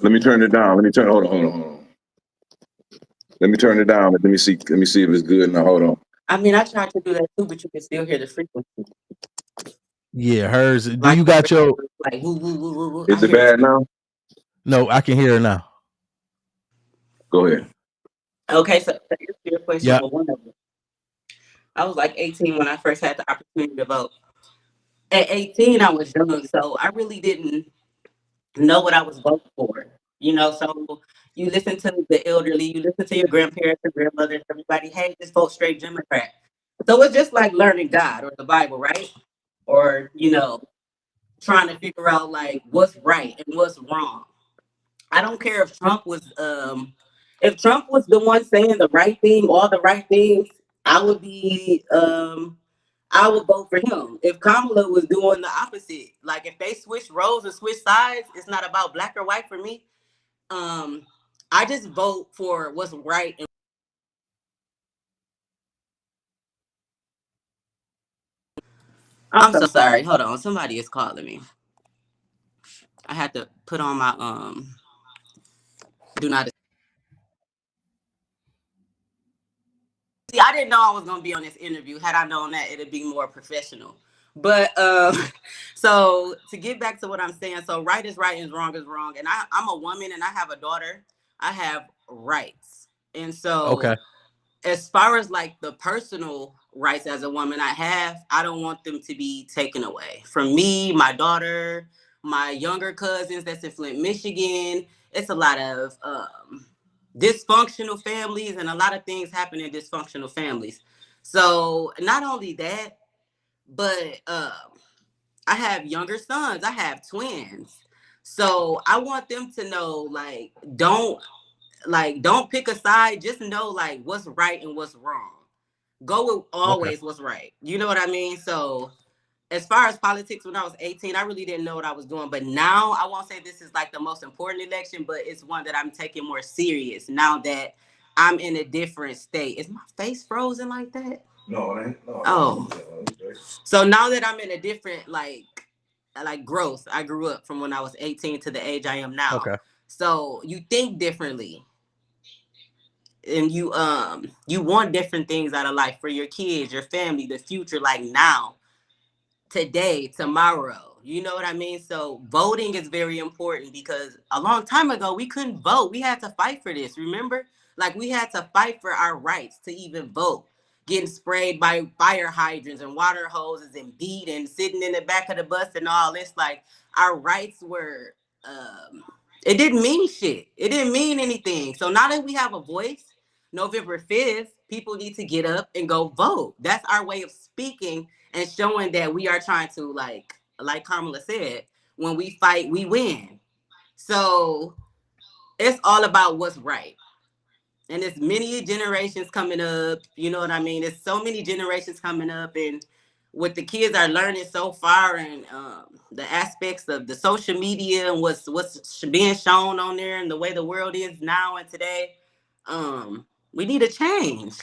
Let me turn it down. Let me turn. Hold on. Let me turn it down. Let me see. Let me see if it's good. Now, hold on. I mean, I tried to do that too, but you can still hear the frequency. Yeah, hers. Do Like you got your? like woo woo woo woo woo. I Is it hear it. bad now? No, I can hear her now. Go ahead. Okay, so to answer your question, Yeah. well, one of them. I was like 18 when I first had the opportunity to vote. At 18, I was young, so I really didn't know what I was voting for. So you listen to the elderly, you listen to your grandparents and grandmothers, everybody, hey, just vote straight Democrat. So it's just like learning God or the Bible, right? Or, trying to figure out like what's right and what's wrong. I don't care if Trump was the one saying the right thing, all the right things, I would be I would vote for him. If Kamala was doing the opposite, like if they switch roles and switch sides, it's not about black or white for me. Um, I just vote for what's right. I'm I'm so so sorry. sorry. Hold on, somebody is calling me. I had to put on my do not. See, I didn't know I was gonna be on this interview. Had I known that, it'd be more professional. But so to get back to what I'm saying, so right is right and wrong is wrong. And I'm a woman and I have a daughter. I have rights, and so Okay. as far as like the personal rights as a woman I don't want them to be taken away from me, my daughter, my younger cousins that's in Flint, Michigan. It's a lot of dysfunctional families and a lot of things happen in dysfunctional families. So not only that, but I have younger sons. I have twins. So I want them to know don't pick a side, just know like what's right and what's wrong. Go with Okay. always what's right. You know what I mean? So as far as politics, when I was 18, I really didn't know what I was doing. But now I won't say this is like the most important election, but it's one that I'm taking more serious now that I'm in a different state. Is my face frozen like that? No, it ain't. No, oh. So now that I'm in a different like growth, I grew up from when I was 18 to the age I am now. Okay. So you think differently and you want different things out of life for your kids, your family, the future, like now, today, tomorrow. You know what I mean? So voting is very important because a long time ago we couldn't vote. We had to fight for this. Remember? Like we had to fight for our rights to even vote. Getting sprayed by fire hydrants and water hoses and beat and sitting in the back of the bus and all this. Like our rights were it didn't mean shit. It didn't mean anything. So now that we have a voice, November 5th, people need to get up and go vote. That's our way of speaking and showing that we are trying to like Kamala said, when we fight, we win. So it's all about what's right. And there's many generations coming up. You know what I mean? There's so many generations coming up, and what the kids are learning so far, and the aspects of the social media and what's being shown on there, and the way the world is now and today, we need a change.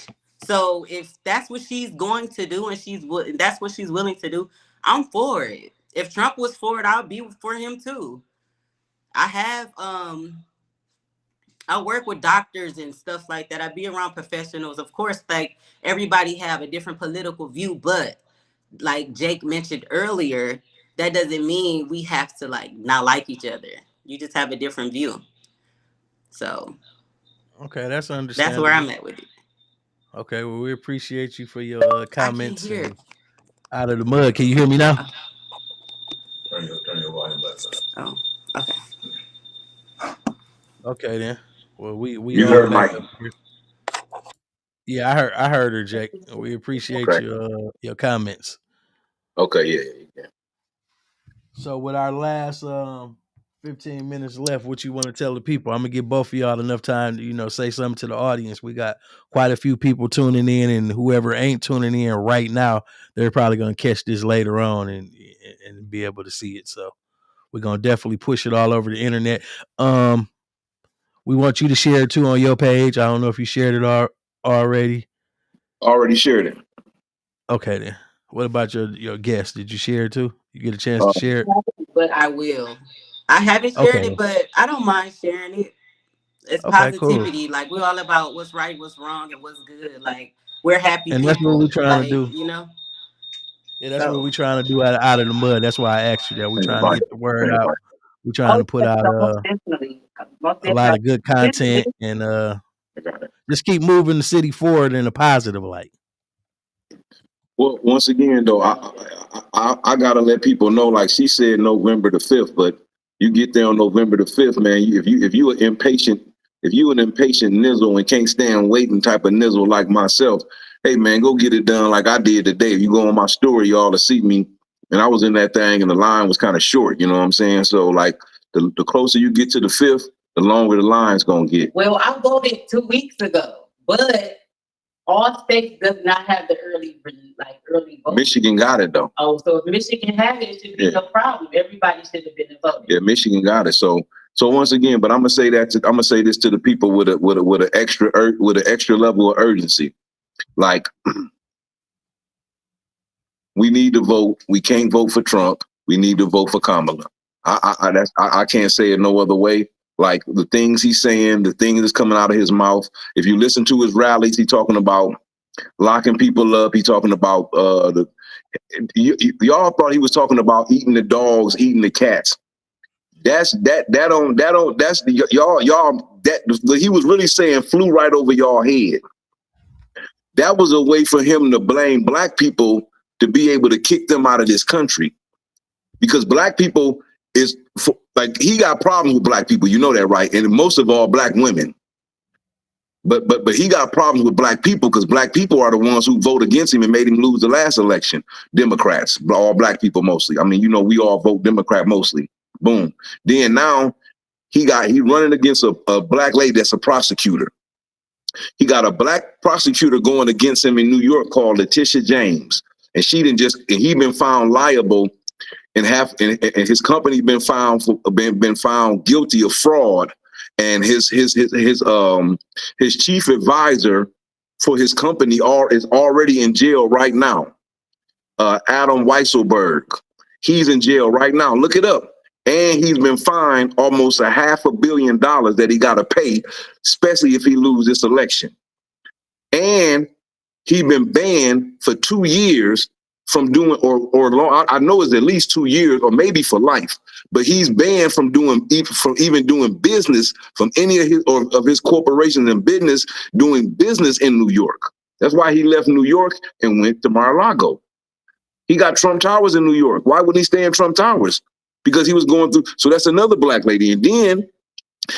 So if that's what she's going to do, and that's what she's willing to do, I'm for it. If Trump was for it, I'll be for him too. I have I work with doctors and stuff like that. I be around professionals. Of course, like everybody have a different political view, but like Jake mentioned earlier, that doesn't mean we have to like not like each other. You just have a different view. So Okay, that's that's where understandable. I'm at with it. Okay, well, we appreciate you for your I can't comments hear. and out of the mud. Can you hear me now? Turn your volume back up. Oh, okay. Okay, then. Well, we You all heard back Mike. up here. Yeah, I heard her, Jake. We appreciate Okay. your comments. Okay. Yeah. So with our last 15 minutes left. What you want to tell the people? I'm gonna give both of y'all enough time to, say something to the audience. We got quite a few people tuning in, and whoever ain't tuning in right now, they're probably gonna catch this later on and be able to see it. So we're gonna definitely push it all over the internet. We want you to share it too on your page. I don't know if you shared it already. Already shared it. Okay then. What about your guest? Did you share it too? You get a chance Uh, to share it? But I will. I haven't shared Okay. it, but I don't mind sharing it. It's Okay, cool. positivity. Like we're all about what's right, what's wrong, and what's good. Like we're happy And that's what we're people. trying to Like, do. Yeah, that's what So we're trying to do out of the mud. That's why I asked you that. We're trying to right, get the word out. right. We're trying Oh, to put yeah, out so most definitely. Most a lot definitely. of good This, content this, and I got it. just keep moving the city forward in a positive light. Well, once again, though, I gotta let people know. Like she said, November the 5th, but you get there on November the 5th, man. If you are impatient, if you an impatient nizzle and can't stand waiting type of nizzle like myself, hey man, go get it done like I did today. If you go on my story, y'all to see me, and I was in that thing, and the line was kind of short. You know what I'm saying? So like the closer you get to the 5th, the longer the line's gonna get. well, I voted 2 weeks ago, but all states does not have the early vote. Michigan got it though. Oh, so if Michigan have it, it should be Yeah. no problem. Everybody should have been voting. Yeah, Michigan got it. So once again, but I'm gonna say this to the people with an extra level of urgency. Like we need to vote. We can't vote for Trump. We need to vote for Kamala. I can't say it no other way. Like the things he's saying, the things that's coming out of his mouth. If you listen to his rallies, he's talking about locking people up. He's talking about y'all thought he was talking about eating the dogs, eating the cats. That's the y'all that he was really saying flew right over y'all head. That was a way for him to blame black people to be able to kick them out of this country because black people like he got problems with black people, you know that, right? And most of all black women. But he got problems with black people because black people are the ones who vote against him and made him lose the last election. Democrats, all black people mostly. I mean, we all vote Democrat mostly. Boom. Then now he running against a black lady that's a prosecutor. He got a black prosecutor going against him in New York called Letitia James, and he been found liable and his company been found guilty of fraud, and his chief advisor for his company is already in jail right now. Adam Weisselberg, he's in jail right now. Look it up. And he's been fined almost $500 million that he got to pay, especially if he loses this election. And he's been banned for 2 years from doing, or long, I know it's at least 2 years, or maybe for life. But he's banned from even doing business from any of his corporations and business doing business in New York. That's why he left New York and went to Mar-a-Lago. He got Trump Towers in New York. Why would he stay in Trump Towers? Because he was going through. So that's another black lady. And then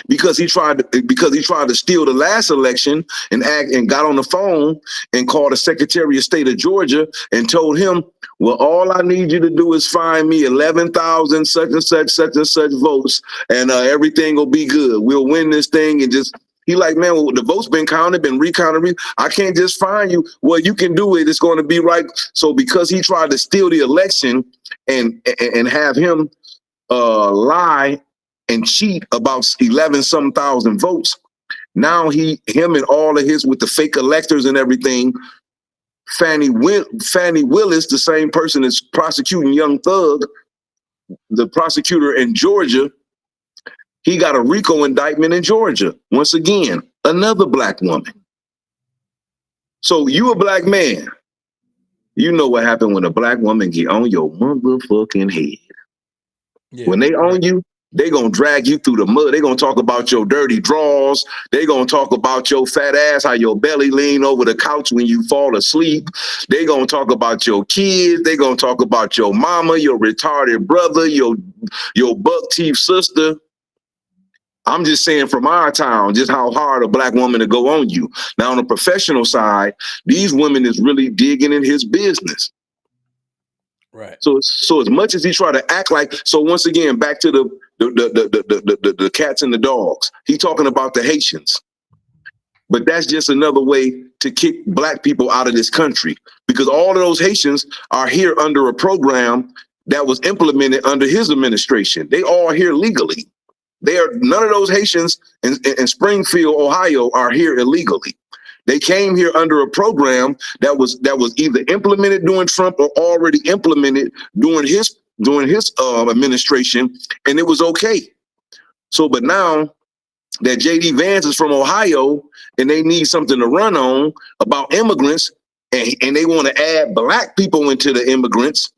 because he tried to steal the last election and got on the phone and called the Secretary of State of Georgia and told him, well, all I need you to do is find me 11,000 such and such votes, and everything will be good. We'll win this thing. And just he like, man, well, the votes been counted, been recounted. I can't just find you. Well, you can do it. It's going to be right. So because he tried to steal the election and have him lie and cheat about 11 some thousand votes. Now him and all of his with the fake electors and everything. Fannie Willis, the same person that's prosecuting Young Thug, the prosecutor in Georgia, he got a RICO indictment in Georgia. Once again, another black woman. So you a black man. You know what happened when a black woman get on your motherfucking head. Yeah, when they own you, they gonna drag you through the mud. They gonna talk about your dirty drawers. They gonna talk about your fat ass, how your belly lean over the couch when you fall asleep. They gonna talk about your kids. They gonna talk about your mama, your retarded brother, your buck teeth sister. I'm just saying from our town, just how hard a black woman to go on you. Now on the professional side, these women is really digging in his business. Right. So as much as he try to act like, so once again, back to the cats and the dogs. He talking about the Haitians, but that's just another way to kick black people out of this country, because all of those Haitians are here under a program that was implemented under his administration. They all here legally. They are none of those Haitians in Springfield, Ohio, are here illegally. They came here under a program that was either implemented during Trump or already implemented during his administration, and it was okay. So, but now that JD Vance is from Ohio and they need something to run on about immigrants, and they want to add black people into the immigrants,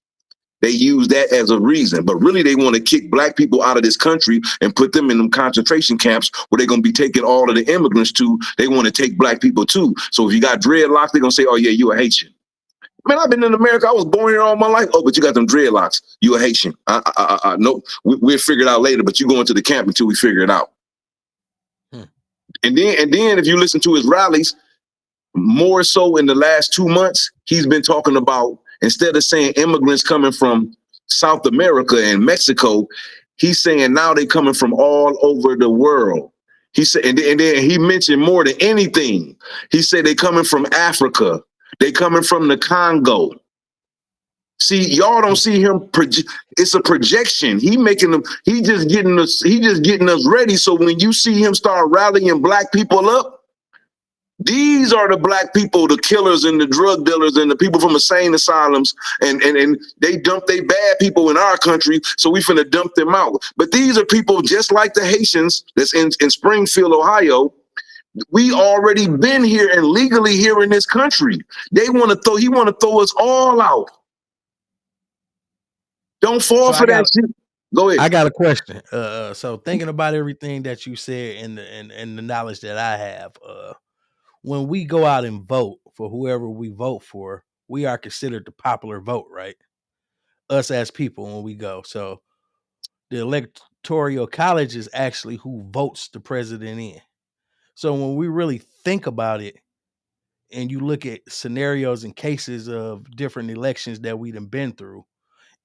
they use that as a reason. But really, they want to kick black people out of this country and put them in them concentration camps where they're going to be taking all of the immigrants to. They want to take black people too. So if you got dreadlocks, they're going to say, oh, yeah, you a Haitian. Man, I've been in America. I was born here all my life. Oh, but you got them dreadlocks. You a Haitian. Nope. We'll figure it out later, but you go into the camp until we figure it out. And then if you listen to his rallies, more so in the last 2 months, he's been talking about, instead of saying immigrants coming from South America and Mexico, he's saying now they coming from all over the world. He said, and then he mentioned more than anything. He said they coming from Africa. They coming from the Congo. See, y'all don't see him. It's a projection. He making them. He just getting us. He just getting us ready. So when you see him start rallying black people up, these are the black people, the killers and the drug dealers and the people from insane asylums, and they dump they bad people in our country, so we finna dump them out. But these are people just like the Haitians that's in Springfield, Ohio. We already been here and legally here in this country. He want to throw us all out. Don't fall for that shit. Go ahead. I got a question. So thinking about everything that you said and the knowledge that I have, when we go out and vote for whoever we vote for, we are considered the popular vote, right? Us as people when we go. So the electoral college is actually who votes the president in. So when we really think about it, and you look at scenarios and cases of different elections that we've been through,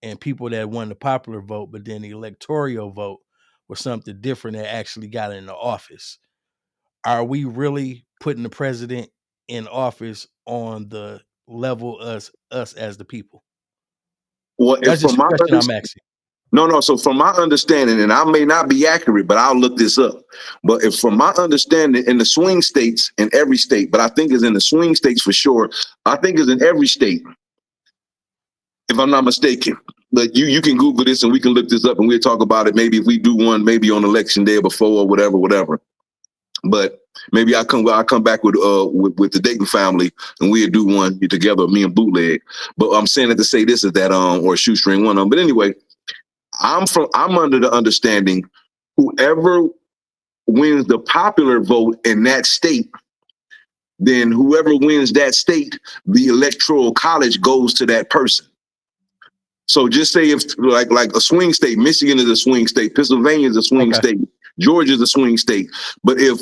and people that won the popular vote, but then the electoral vote was something different that actually got in the office. Are we really putting the president in office on the level us as the people? Well, That's just a question I'm asking. No. So from my understanding, and I may not be accurate, but I'll look this up. But if from my understanding, in the swing states, in every state, but I think it's in the swing states for sure. I think it's in every state, if I'm not mistaken. But you can Google this and we can look this up and we'll talk about it. Maybe if we do one, maybe on election day or before or whatever. But maybe I'll come back with the Dayton family and we'll do one together, me and Bootleg. But I'm saying it to say this is that or Shoestring one of them. But anyway, I'm under the understanding whoever wins the popular vote in that state, then whoever wins that state, the electoral college goes to that person. So just say if like a swing state, Michigan is a swing state, Pennsylvania is a swing state, Georgia is a swing state. But if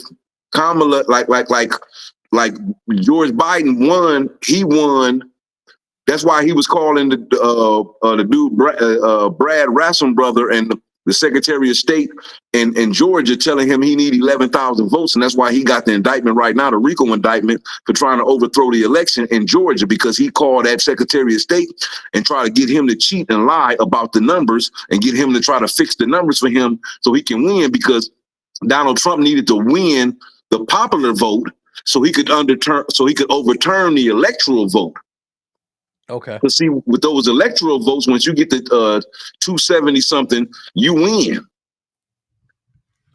Kamala, like George Biden won, he won. That's why he was calling the dude Brad Rasmussen and the Secretary of State in Georgia, telling him he need 11,000 votes, and that's why he got the indictment right now, the RICO indictment, for trying to overthrow the election in Georgia, because he called that Secretary of State and try to get him to cheat and lie about the numbers and get him to try to fix the numbers for him so he can win, because Donald Trump needed to win the popular vote so he could overturn the electoral vote. Okay. To see with those electoral votes, once you get to 270 something, you win.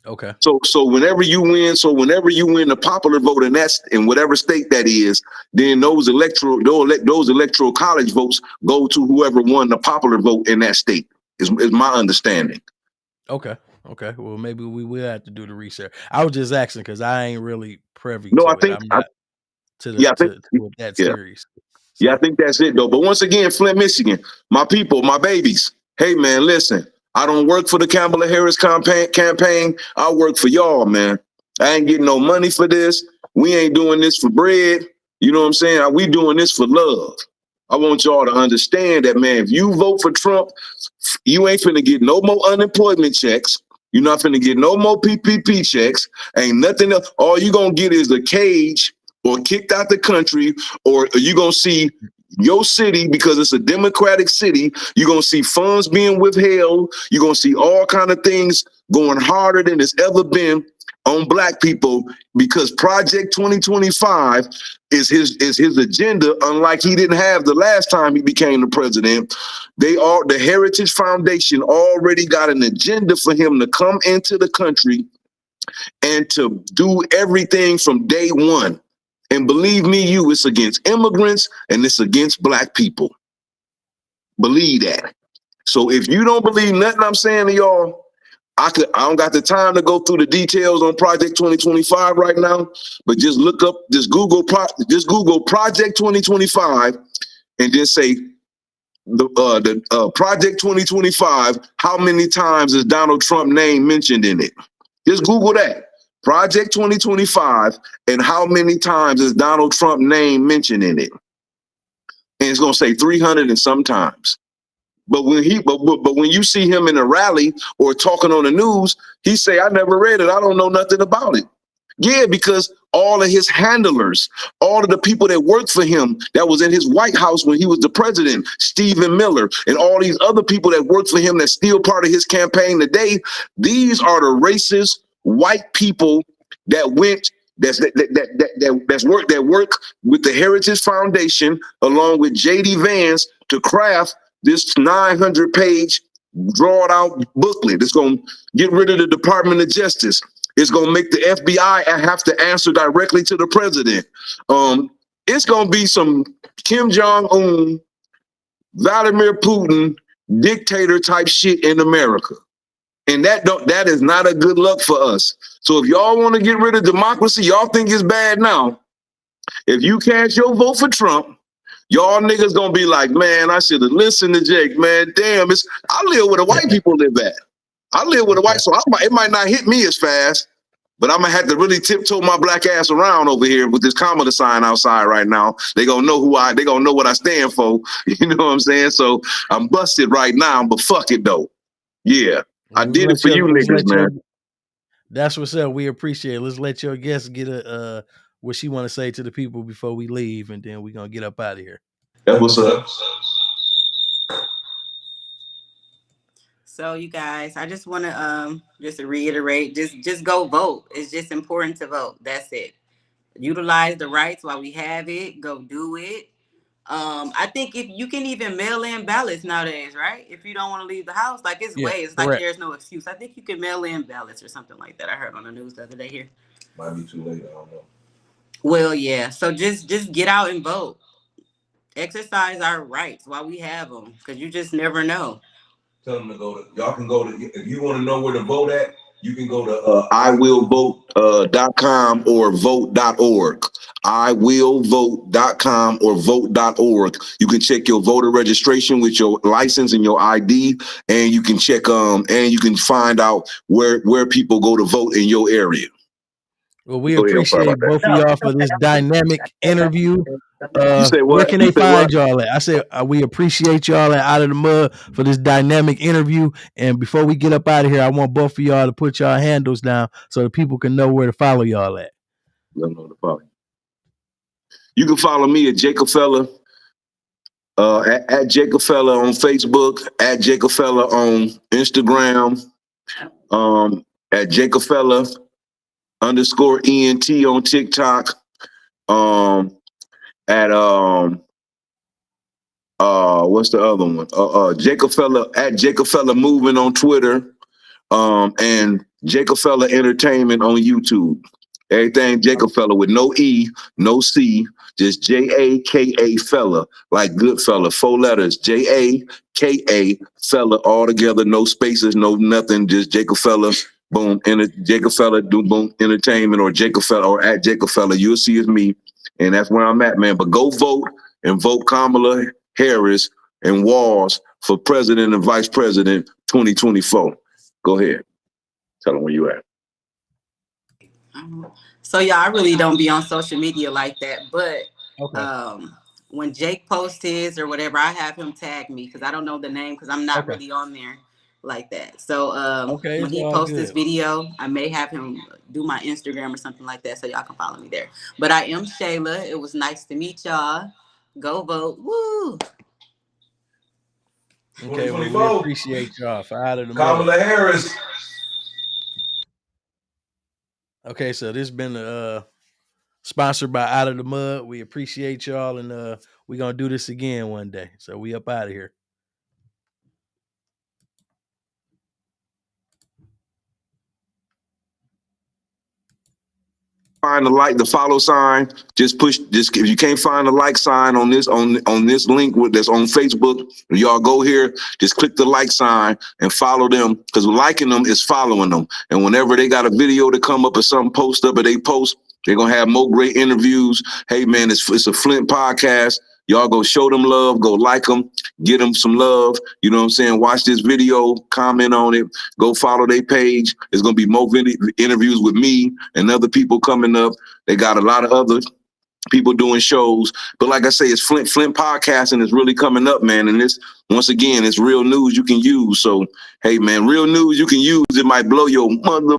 Okay. So whenever you win the popular vote in whatever state that is, then those electoral college votes go to whoever won the popular vote in that state. Is my understanding. Okay. Well, maybe we will have to do the research. I was just asking because I ain't really privy No, to I it. think I'm not to that series. So. Yeah, I think that's it though. But once again, Flint, Michigan, my people, my babies. Hey man, listen, I don't work for the Kamala Harris campaign. I work for y'all, man. I ain't getting no money for this. We ain't doing this for bread. You know what I'm saying? We doing this for love. I want y'all to understand that, man, if you vote for Trump, you ain't finna get no more unemployment checks. You're not finna get no more PPP checks. Ain't nothing else. All you gonna get is a cage or kicked out the country, or you gonna see your city, because it's a democratic city, you're gonna see funds being withheld. You're gonna see all kind of things going harder than it's ever been on black people, because Project 2025 is his agenda, unlike he didn't have the last time he became the president. The Heritage Foundation already got an agenda for him to come into the country and to do everything from day one. And believe me, it's against immigrants and it's against black people. Believe that. So if you don't believe nothing I'm saying to y'all, I don't got the time to go through the details on Project 2025 right now, but just Google Project 2025 and then say the Project 2025, how many times is Donald Trump name mentioned in it? Just Google that. Project 2025 and how many times is Donald Trump name mentioned in it? And it's gonna say 300 and sometimes. But when when you see him in a rally or talking on the news, he say, I never read it. I don't know nothing about it. Yeah, because all of his handlers, all of the people that worked for him that was in his White House when he was the president, Stephen Miller, and all these other people that worked for him that's still part of his campaign today, these are the racist white people that went that work with the Heritage Foundation along with J.D. Vance to craft this 900-page drawn out booklet. It's going to get rid of the Department of Justice. It's going to make the FBI have to answer directly to the president. It's going to be some Kim Jong-un, Vladimir Putin, dictator type shit in America. And that is not a good luck for us. So if y'all want to get rid of democracy, y'all think it's bad now. If you cast your vote for Trump, y'all niggas gonna be like, man, I should have listened to Jake, man. Damn, I live where the white people live at. I live with the white, so it might not hit me as fast, but I'm gonna have to really tiptoe my black ass around over here with this comma sign outside right now. They gonna know they gonna know what I stand for. You know what I'm saying? So I'm busted right now, but fuck it though. Yeah, I did it for you niggas, man. That's what's up. We appreciate it. Let's let your guest get what she want to say to the people before we leave, and then we're gonna get up out of here. That's what's up. So you guys, I just want to just reiterate, just go vote. It's just important to vote. That's it. Utilize the rights while we have it. Go do it. I think if you can even mail in ballots nowadays, right? If you don't want to leave the house, like it's ways, like there's no excuse. I think you can mail in ballots or something like that. I heard on the news the other day here. Might be too late. I don't know. Well, yeah. So just get out and vote. Exercise our rights while we have them, because you just never know. Tell them to y'all can go to, if you want to know where to vote at, you can go to iwillvote.com or vote.org. iwillvote.com or vote.org. You can check your voter registration with your license and your ID, and you can check and you can find out where people go to vote in your area. Well, we appreciate both of y'all for this dynamic interview. You say what? Where can they find y'all at? I said we appreciate y'all at Out of the Mud for this dynamic interview. And before we get up out of here, I want both of y'all to put y'all handles down so that people can know where to follow y'all at. You can follow me at Jacob Fella, at Jacob Fella on Facebook, at Jacob Fella on Instagram, at Jacob Fella _ENT on TikTok, at what's the other one? Jacob Fella at Jacob Fella Moving on Twitter, and Jacob Fella Entertainment on YouTube. Everything Jacob Fella with no E, no C, just JAKA Fella, like good fella, 4 letters, JAKA Fella, all together, no spaces, no nothing, just Jacob Fella. Boom, Jacob Fella, do boom entertainment, or Jacob Fella, or at Jacob Fella. You'll see it's me, and that's where I'm at, man. But go vote and vote Kamala Harris and Walls for president and vice president 2024. Go ahead, tell them where you at. So yeah, I really don't be on social media like that, but when Jake posts his or whatever, I have him tag me because I don't know the name because I'm not Okay. really on there like that. So Okay, when it's he all posts this good. video, I may have him do my Instagram or something like that so y'all can follow me there. But I am Shayla. It was nice to meet y'all. Go vote. Woo! Okay, well, we 2024. appreciate y'all for Out of the Mud. Kamala Harris. Okay, so this been sponsored by Out of the Mud. We appreciate y'all, and we're gonna do this again one day. So we up out of here. Find the follow sign, just push this. If you can't find the like sign on this link that's on Facebook, y'all go here, just click the like sign and follow them, because liking them is following them. And whenever they got a video to come up or something post up or they post, they're gonna have more great interviews. Hey man, it's a Flint podcast. Y'all go show them love, go like them, get them some love. You know what I'm saying? Watch this video, comment on it, go follow their page. There's gonna be more interviews with me and other people coming up. They got a lot of other people doing shows. But like I say, it's Flint podcasting is really coming up, man. And this, once again, it's real news you can use. So hey man, real news you can use. It might blow your mother